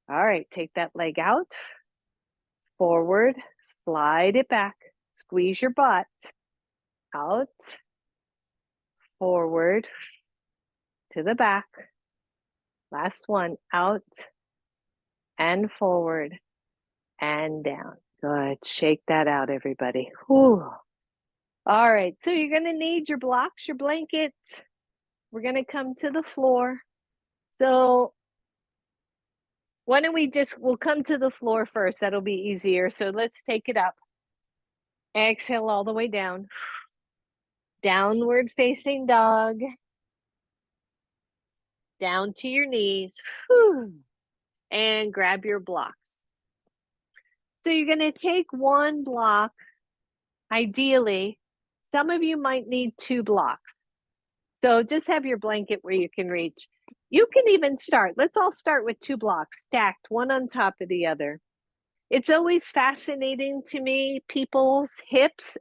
Speaker 1: all right, take that leg out, forward, slide it back, squeeze your butt, out, forward, to the back. Last one, out and forward and down. Good. Shake that out, everybody. Whew. All right. So you're going to need your blocks, your blankets. We're going to come to the floor. So why don't we'll come to the floor first. That'll be easier. So let's take it up. Exhale all the way down. Downward facing dog. Down to your knees. Whew. And grab your blocks. So you're going to take one block. Ideally, some of you might need 2 blocks. So just have your blanket where you can reach. You can even start. Let's all start with 2 blocks stacked, one on top of the other. It's always fascinating to me, people's hips,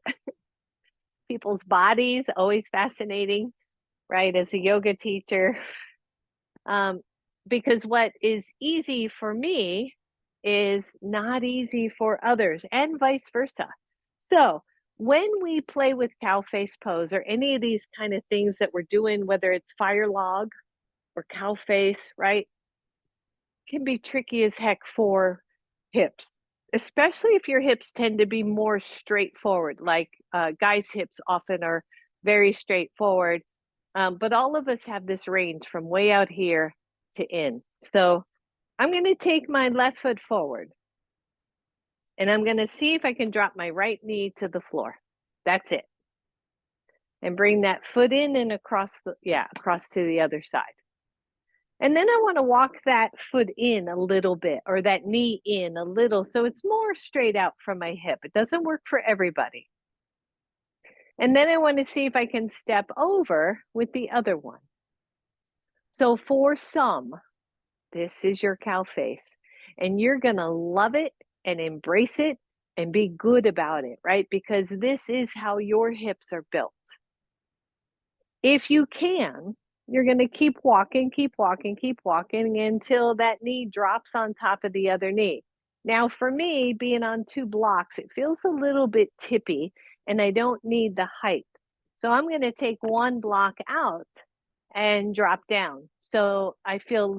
Speaker 1: people's bodies, always fascinating, right, as a yoga teacher. Because what is easy for me is not easy for others, and vice versa. So when we play with cow face pose or any of these kind of things that we're doing, whether it's fire log or cow face, right, can be tricky as heck for hips especially if your hips tend to be more straightforward, like guys' hips often are very straightforward. But all of us have this range from way out here to in. So I'm going to take my left foot forward and I'm going to see if I can drop my right knee to the floor. That's it. And bring that foot in and across across to the other side. And then I want to walk that foot in a little bit, or that knee in a little, so it's more straight out from my hip. It doesn't work for everybody. And then I want to see if I can step over with the other one. So for some, this is your cow face, and you're going to love it and embrace it and be good about it, right? Because this is how your hips are built. If you can, you're going to keep walking until that knee drops on top of the other knee. Now, for me, being on 2 blocks, it feels a little bit tippy and I don't need the height. So I'm going to take 1 block out and drop down. So I feel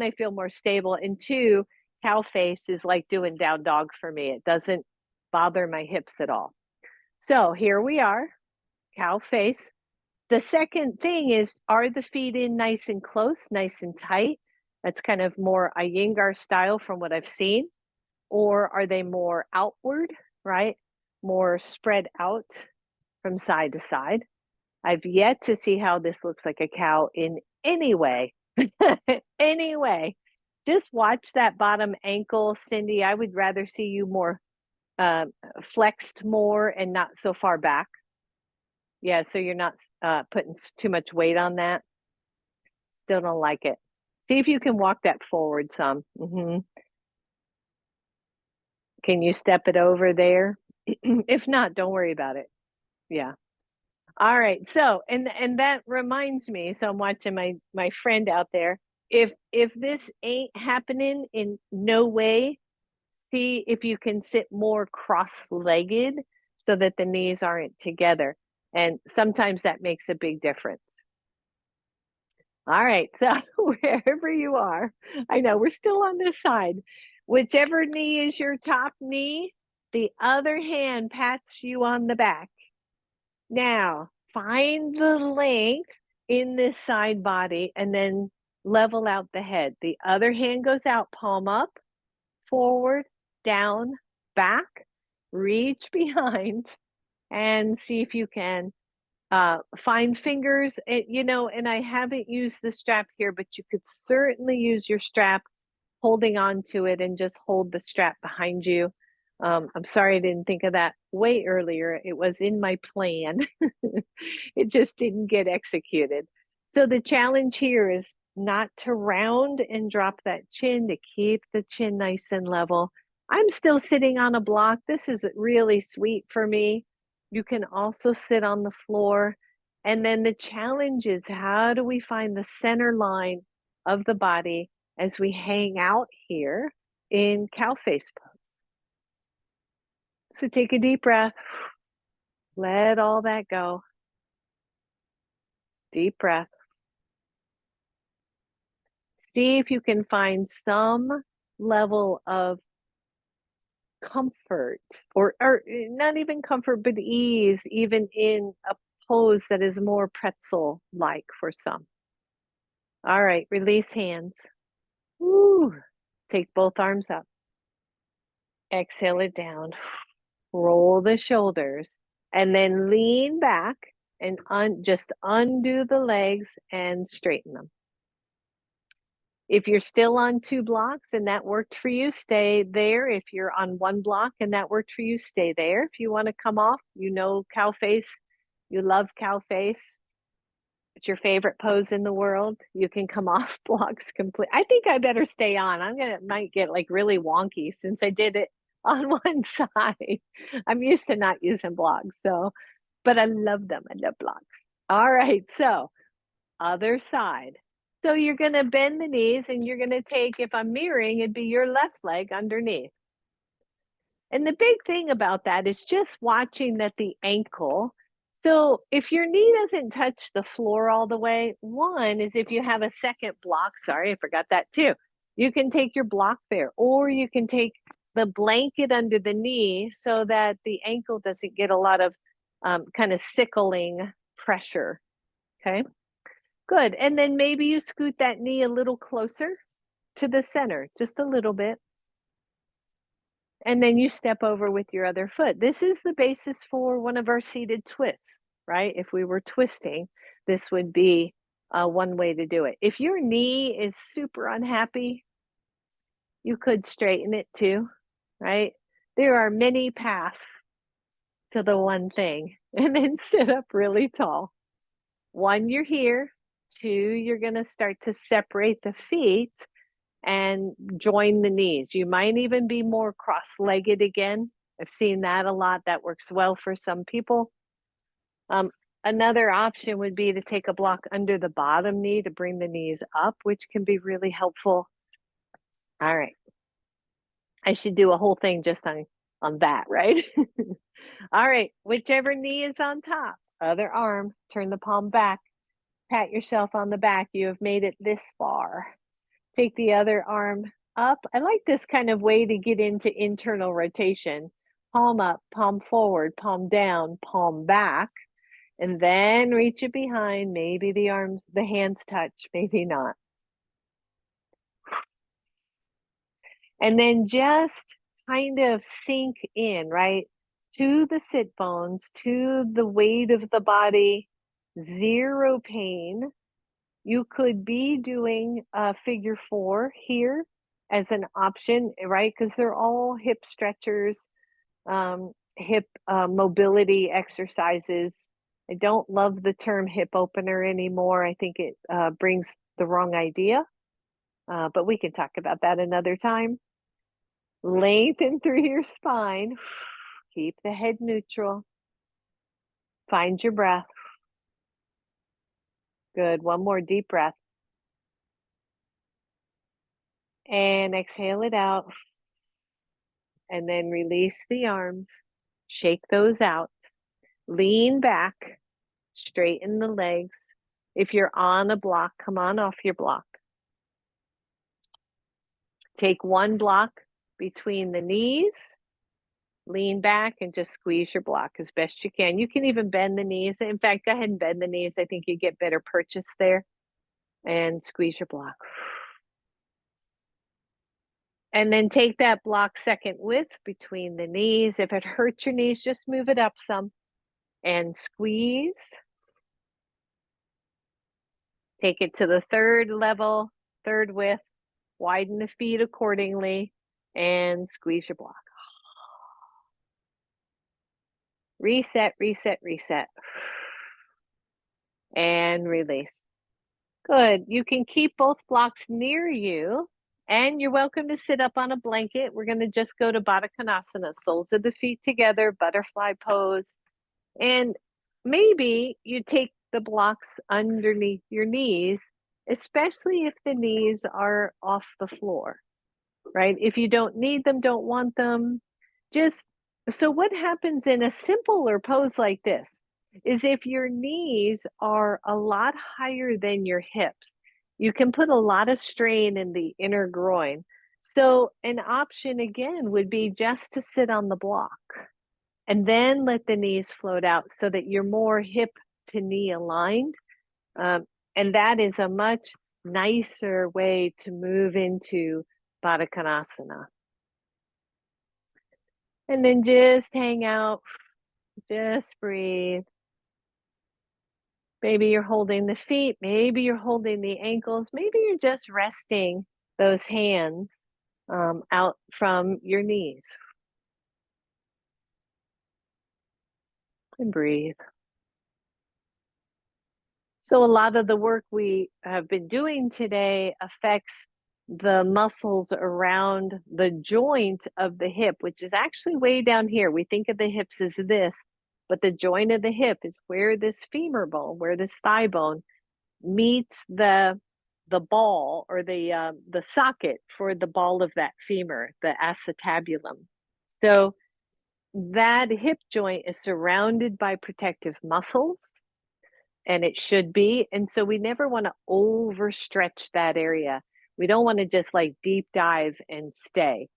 Speaker 1: I feel more stable, and 2, cow face is like doing down dog for me. It doesn't bother my hips at all. So here we are, cow face. The second thing is, are the feet in nice and close, nice and tight? That's kind of more Iyengar style from what I've seen. Or are they more outward, right? More spread out from side to side. I've yet to see how this looks like a cow in any way. Any way. Just watch that bottom ankle, Cindy. I would rather see you more flexed more and not so far back. Yeah, so you're not putting too much weight on that. Still don't like it. See if you can walk that forward some. Can you step it over there? If not, don't worry about it. Yeah. All right. So, and that reminds me, so I'm watching my friend out there. If this ain't happening in no way, see if you can sit more cross-legged so that the knees aren't together. And sometimes that makes a big difference. All right, so wherever you are, I know we're still on this side. Whichever knee is your top knee, the other hand pats you on the back. Now, find the length in this side body and then level out the head. The other hand goes out, palm up, forward, down, back, reach behind, and see if you can find fingers, and I haven't used the strap here, but you could certainly use your strap holding on to it and just hold the strap behind you. I'm sorry I didn't think of that way earlier. It was in my plan. It just didn't get executed. So the challenge here is not to round and drop that chin, to keep the chin nice and level. I'm still sitting on a block. This is really sweet for me. You can also sit on the floor. And then the challenge is, how do we find the center line of the body as we hang out here in cow face pose? So take a deep breath. Let all that go. Deep breath. See if you can find some level of comfort, or not even comfort, but ease, even in a pose that is more pretzel-like for some. All right, release hands. Woo. Take both arms up. Exhale it down. Roll the shoulders, and then lean back and just undo the legs and straighten them. If you're still on 2 blocks and that worked for you, stay there. If you're on 1 block and that worked for you, stay there. If you want to come off, cow face, you love cow face, it's your favorite pose in the world, you can come off blocks complete. I think I better stay on. Might get like really wonky since I did it on one side. I'm used to not using blocks, but I love them. I love blocks. All right, so other side. So you're going to bend the knees and you're going to take, if I'm mirroring, it'd be your left leg underneath. And the big thing about that is just watching that the ankle. So if your knee doesn't touch the floor all the way, one is, if you have a second block, sorry, I forgot that too. You can take your block there, or you can take the blanket under the knee so that the ankle doesn't get a lot of kind of sickling pressure. Okay, good. And then maybe you scoot that knee a little closer to the center, just a little bit. And then you step over with your other foot. This is the basis for one of our seated twists, right? If we were twisting, this would be one way to do it. If your knee is super unhappy, you could straighten it too, right? There are many paths to the one thing. And then sit up really tall. One, you're here. Two, you're going to start to separate the feet and join the knees. You might even be more cross-legged again. I've seen that a lot. That works well for some people. Another option would be to take a block under the bottom knee to bring the knees up, which can be really helpful. All right. I should do a whole thing just on that, right? All right, whichever knee is on top, other arm, turn the palm back, pat yourself on the back. You have made it this far. Take the other arm up. I like this kind of way to get into internal rotation. Palm up, palm forward, palm down, palm back, and then reach it behind. Maybe the hands touch, maybe not. And then just kind of sink in, right? To the sit bones, to the weight of the body, zero pain. You could be doing figure 4 here as an option, right? Because they're all hip stretchers, hip mobility exercises. I don't love the term hip opener anymore. I think it brings the wrong idea, but we can talk about that another time. Lengthen through your spine. Keep the head neutral. Find your breath. Good. One more deep breath. And exhale it out. And then release the arms. Shake those out. Lean back. Straighten the legs. If you're on a block, come on off your block. Take one block between the knees. Lean back and just squeeze your block as best you can. You can even bend the knees. In fact, go ahead and bend the knees. I think you get better purchase there. And squeeze your block. And then take that block second width between the knees. If it hurts your knees, just move it up some and squeeze. Take it to the third level, third width. Widen the feet accordingly and squeeze your block. Reset, reset, reset. And release. Good. You can keep both blocks near you, and you're welcome to sit up on a blanket. We're going to just go to Baddha Konasana, soles of the feet together, butterfly pose. And maybe you take the blocks underneath your knees, especially if the knees are off the floor, right? If you don't need them, don't want them, just so what happens in a simpler pose like this is if your knees are a lot higher than your hips, you can put a lot of strain in the inner groin. So an option again would be just to sit on the block and then let the knees float out so that you're more hip to knee aligned. And that is a much nicer way to move into Baddha Konasana. And then just hang out, just breathe. Maybe you're holding the feet, maybe you're holding the ankles, maybe you're just resting those hands out from your knees. And breathe. So a lot of the work we have been doing today affects the muscles around the joint of the hip, which is actually way down here. We think of the hips as this, but the joint of the hip is where this femur bone, where this thigh bone meets the ball or the socket for the ball of that femur, the acetabulum. So that hip joint is surrounded by protective muscles, and it should be. And so we never want to overstretch that area. We don't want to just like deep dive and stay.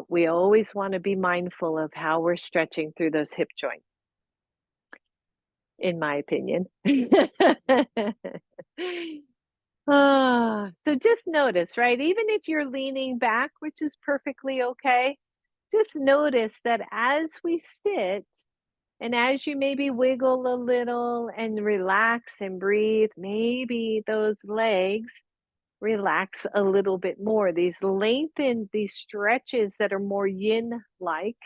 Speaker 1: We always want to be mindful of how we're stretching through those hip joints, in my opinion. So just notice, right? Even if you're leaning back, which is perfectly okay, just notice that as we sit and as you maybe wiggle a little and relax and breathe, maybe those legs relax a little bit more. These lengthen, these stretches that are more yin like,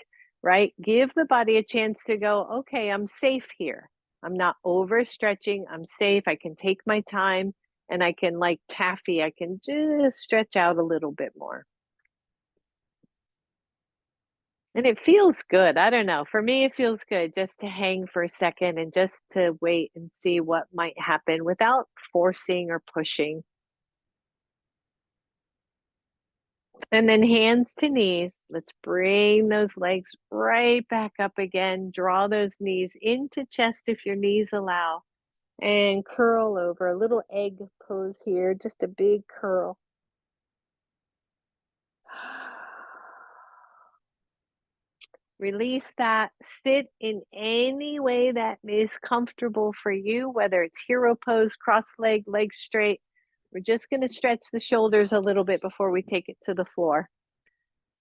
Speaker 1: right? Give the body a chance to go, okay, I'm safe here. I'm not overstretching. I'm safe. I can take my time and I can, like taffy, I can just stretch out a little bit more. And it feels good. I don't know. For me, it feels good just to hang for a second and just to wait and see what might happen without forcing or pushing. And then hands to knees. Let's bring those legs right back up again. Draw those knees into chest if your knees allow. And curl over. A little egg pose here, just a big curl. Release that. Sit in any way that is comfortable for you, whether it's hero pose, cross leg, legs straight. We're just going to stretch the shoulders a little bit before we take it to the floor.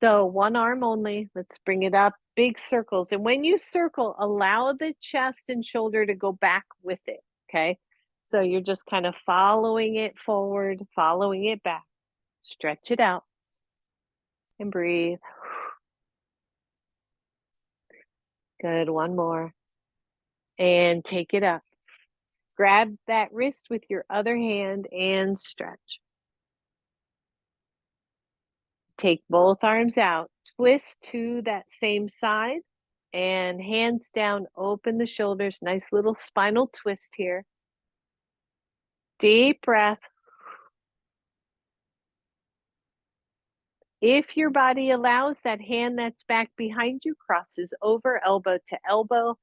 Speaker 1: So one arm only. Let's bring it up. Big circles. And when you circle, allow the chest and shoulder to go back with it. Okay. So you're just kind of following it forward, following it back. Stretch it out and breathe. Good. One more. And take it up. Grab that wrist with your other hand and stretch. Take both arms out. Twist to that same side. And hands down, open the shoulders. Nice little spinal twist here. Deep breath. If your body allows, that hand that's back behind you crosses over elbow to elbow,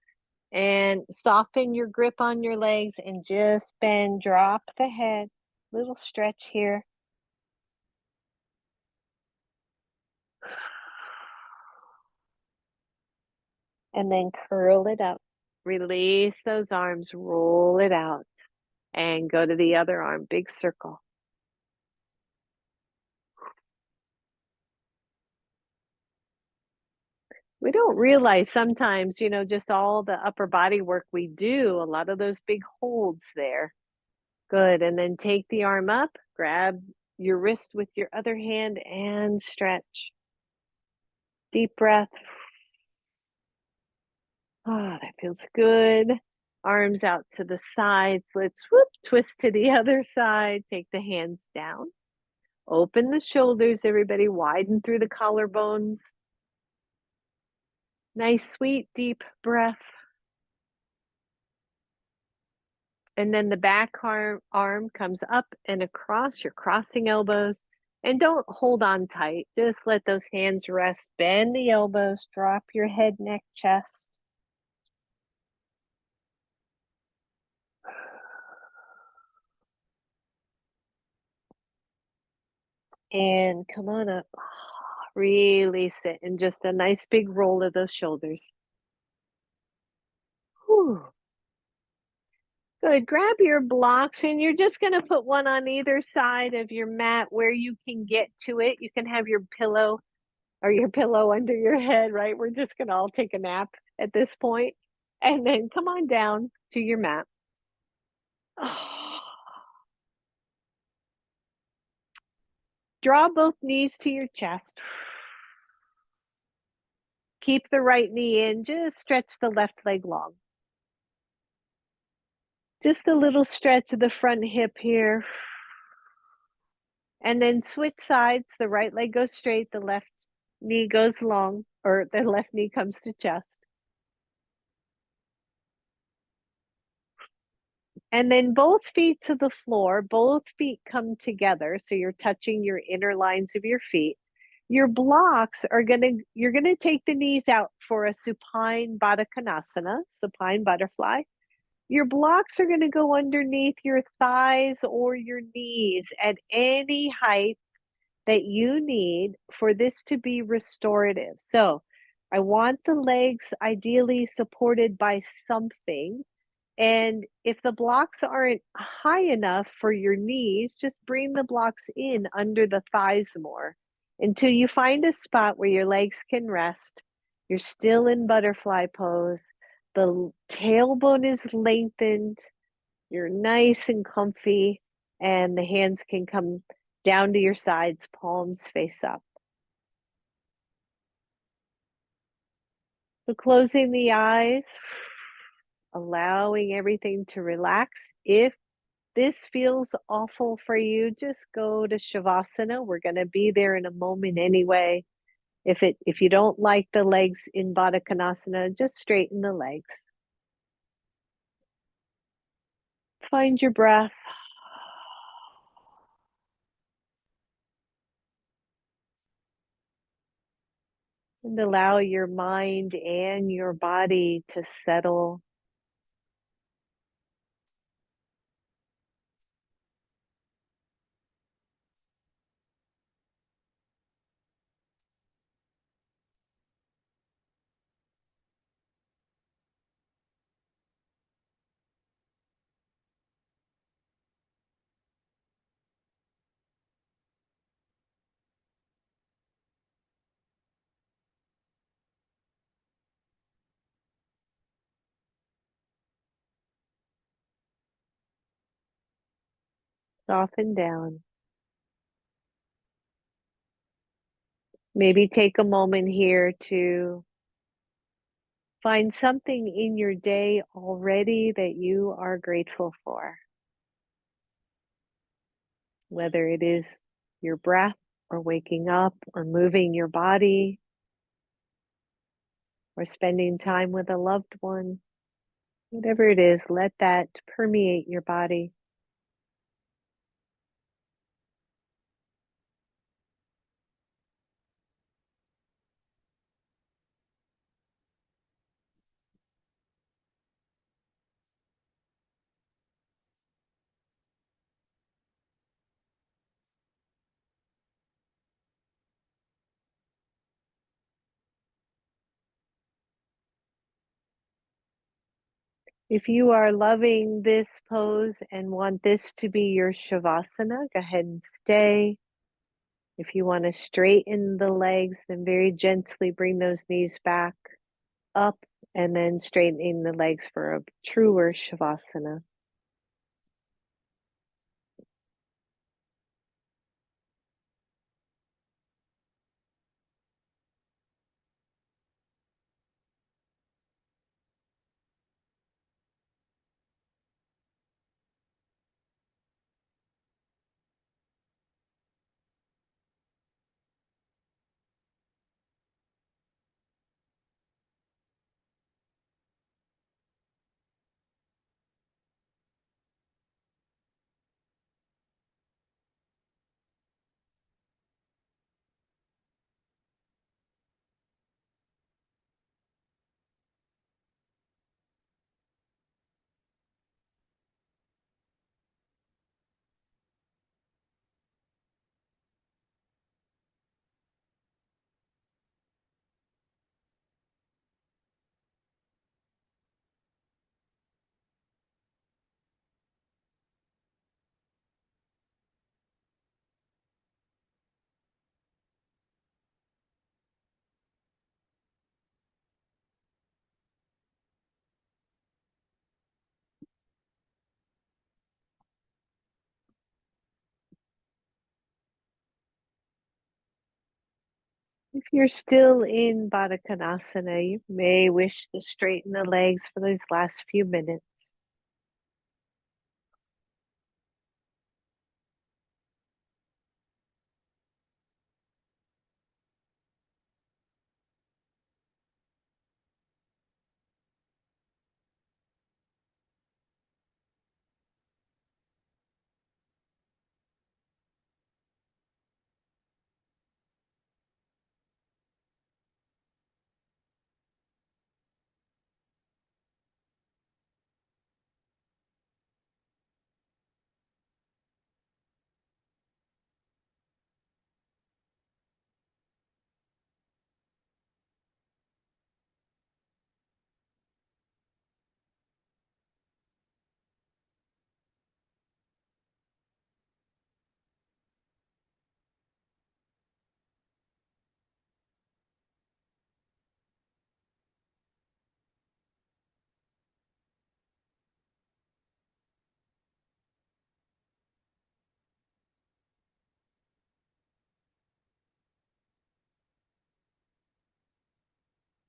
Speaker 1: and soften your grip on your legs and just bend, drop the head. Little stretch here. And then curl it up. Release those arms, roll it out, and go to the other arm. Big circle. We don't realize sometimes, just all the upper body work we do, a lot of those big holds there. Good. And then take the arm up, grab your wrist with your other hand and stretch. Deep breath. Oh, that feels good. Arms out to the sides. Let's twist to the other side. Take the hands down. Open the shoulders, everybody. Widen through the collarbones. Nice, sweet, deep breath. And then the back arm comes up and across. You're crossing elbows. And don't hold on tight. Just let those hands rest. Bend the elbows. Drop your head, neck, chest. And come on up. Release it. And just a nice big roll of those shoulders. Whew. Good. Grab your blocks and you're just going to put one on either side of your mat where you can get to it. You can have your pillow under your head, right? We're just going to all take a nap at this point. And then come on down to your mat. Draw both knees to your chest. Keep the right knee in. Just stretch the left leg long. Just a little stretch of the front hip here. And then switch sides. The right leg goes straight. The left knee goes long, or the left knee comes to chest. And then both feet to the floor. Both feet come together. So you're touching your inner lines of your feet. Your blocks you're going to take the knees out for a supine Baddha Konasana, supine butterfly. Your blocks are going to go underneath your thighs or your knees at any height. that you need for this to be restorative. So I want the legs ideally supported by something. And if the blocks aren't high enough for your knees, just bring the blocks in under the thighs more until you find a spot where your legs can rest. You're still in butterfly pose. The tailbone is lengthened. You're nice and comfy, and the hands can come down to your sides, palms face up. So closing the eyes, allowing everything to relax. If this feels awful for you, just go to Shavasana. We're going to be there in a moment anyway. If you don't like the legs in Baddha Konasana, just straighten the legs. Find your breath. And allow your mind and your body to settle. Soften down. Maybe take a moment here to find something in your day already that you are grateful for, whether it is your breath or waking up or moving your body or spending time with a loved one. Whatever it is, let that permeate your body. If you are loving this pose and want this to be your Shavasana, go ahead and stay. If you want to straighten the legs, then very gently bring those knees back up and then straightening the legs for a truer Shavasana. If you're still in Baddha Konasana, you may wish to straighten the legs for those last few minutes.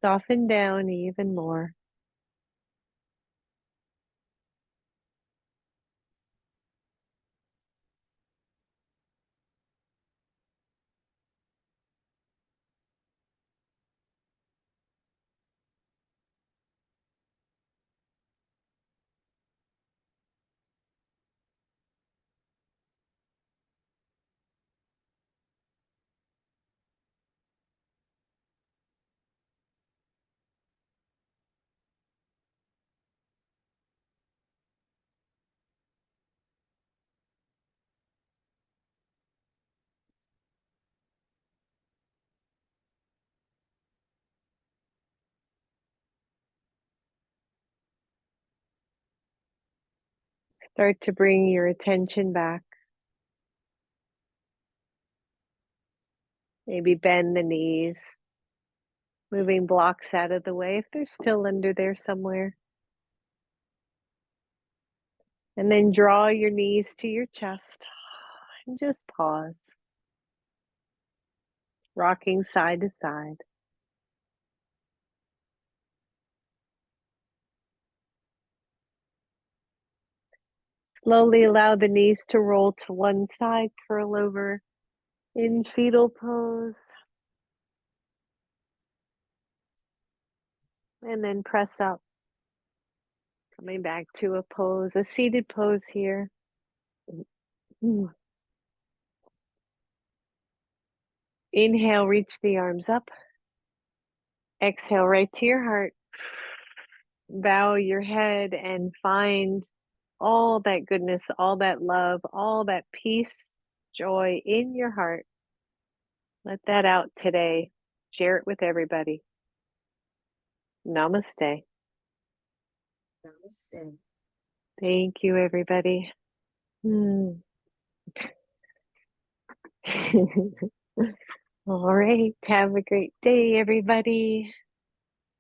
Speaker 1: Soften down even more. Start to bring your attention back. Maybe bend the knees, moving blocks out of the way if they're still under there somewhere. And then draw your knees to your chest and just pause, rocking side to side. Slowly allow the knees to roll to one side, curl over in fetal pose, and then press up, coming back to a seated pose here. Inhale, reach the arms up. Exhale, right to your heart. Bow your head and find all that goodness, all that love, all that peace, joy in your heart. Let that out today. Share it with everybody. Namaste.
Speaker 2: Namaste.
Speaker 1: Thank you, everybody. All right. Have a great day, everybody.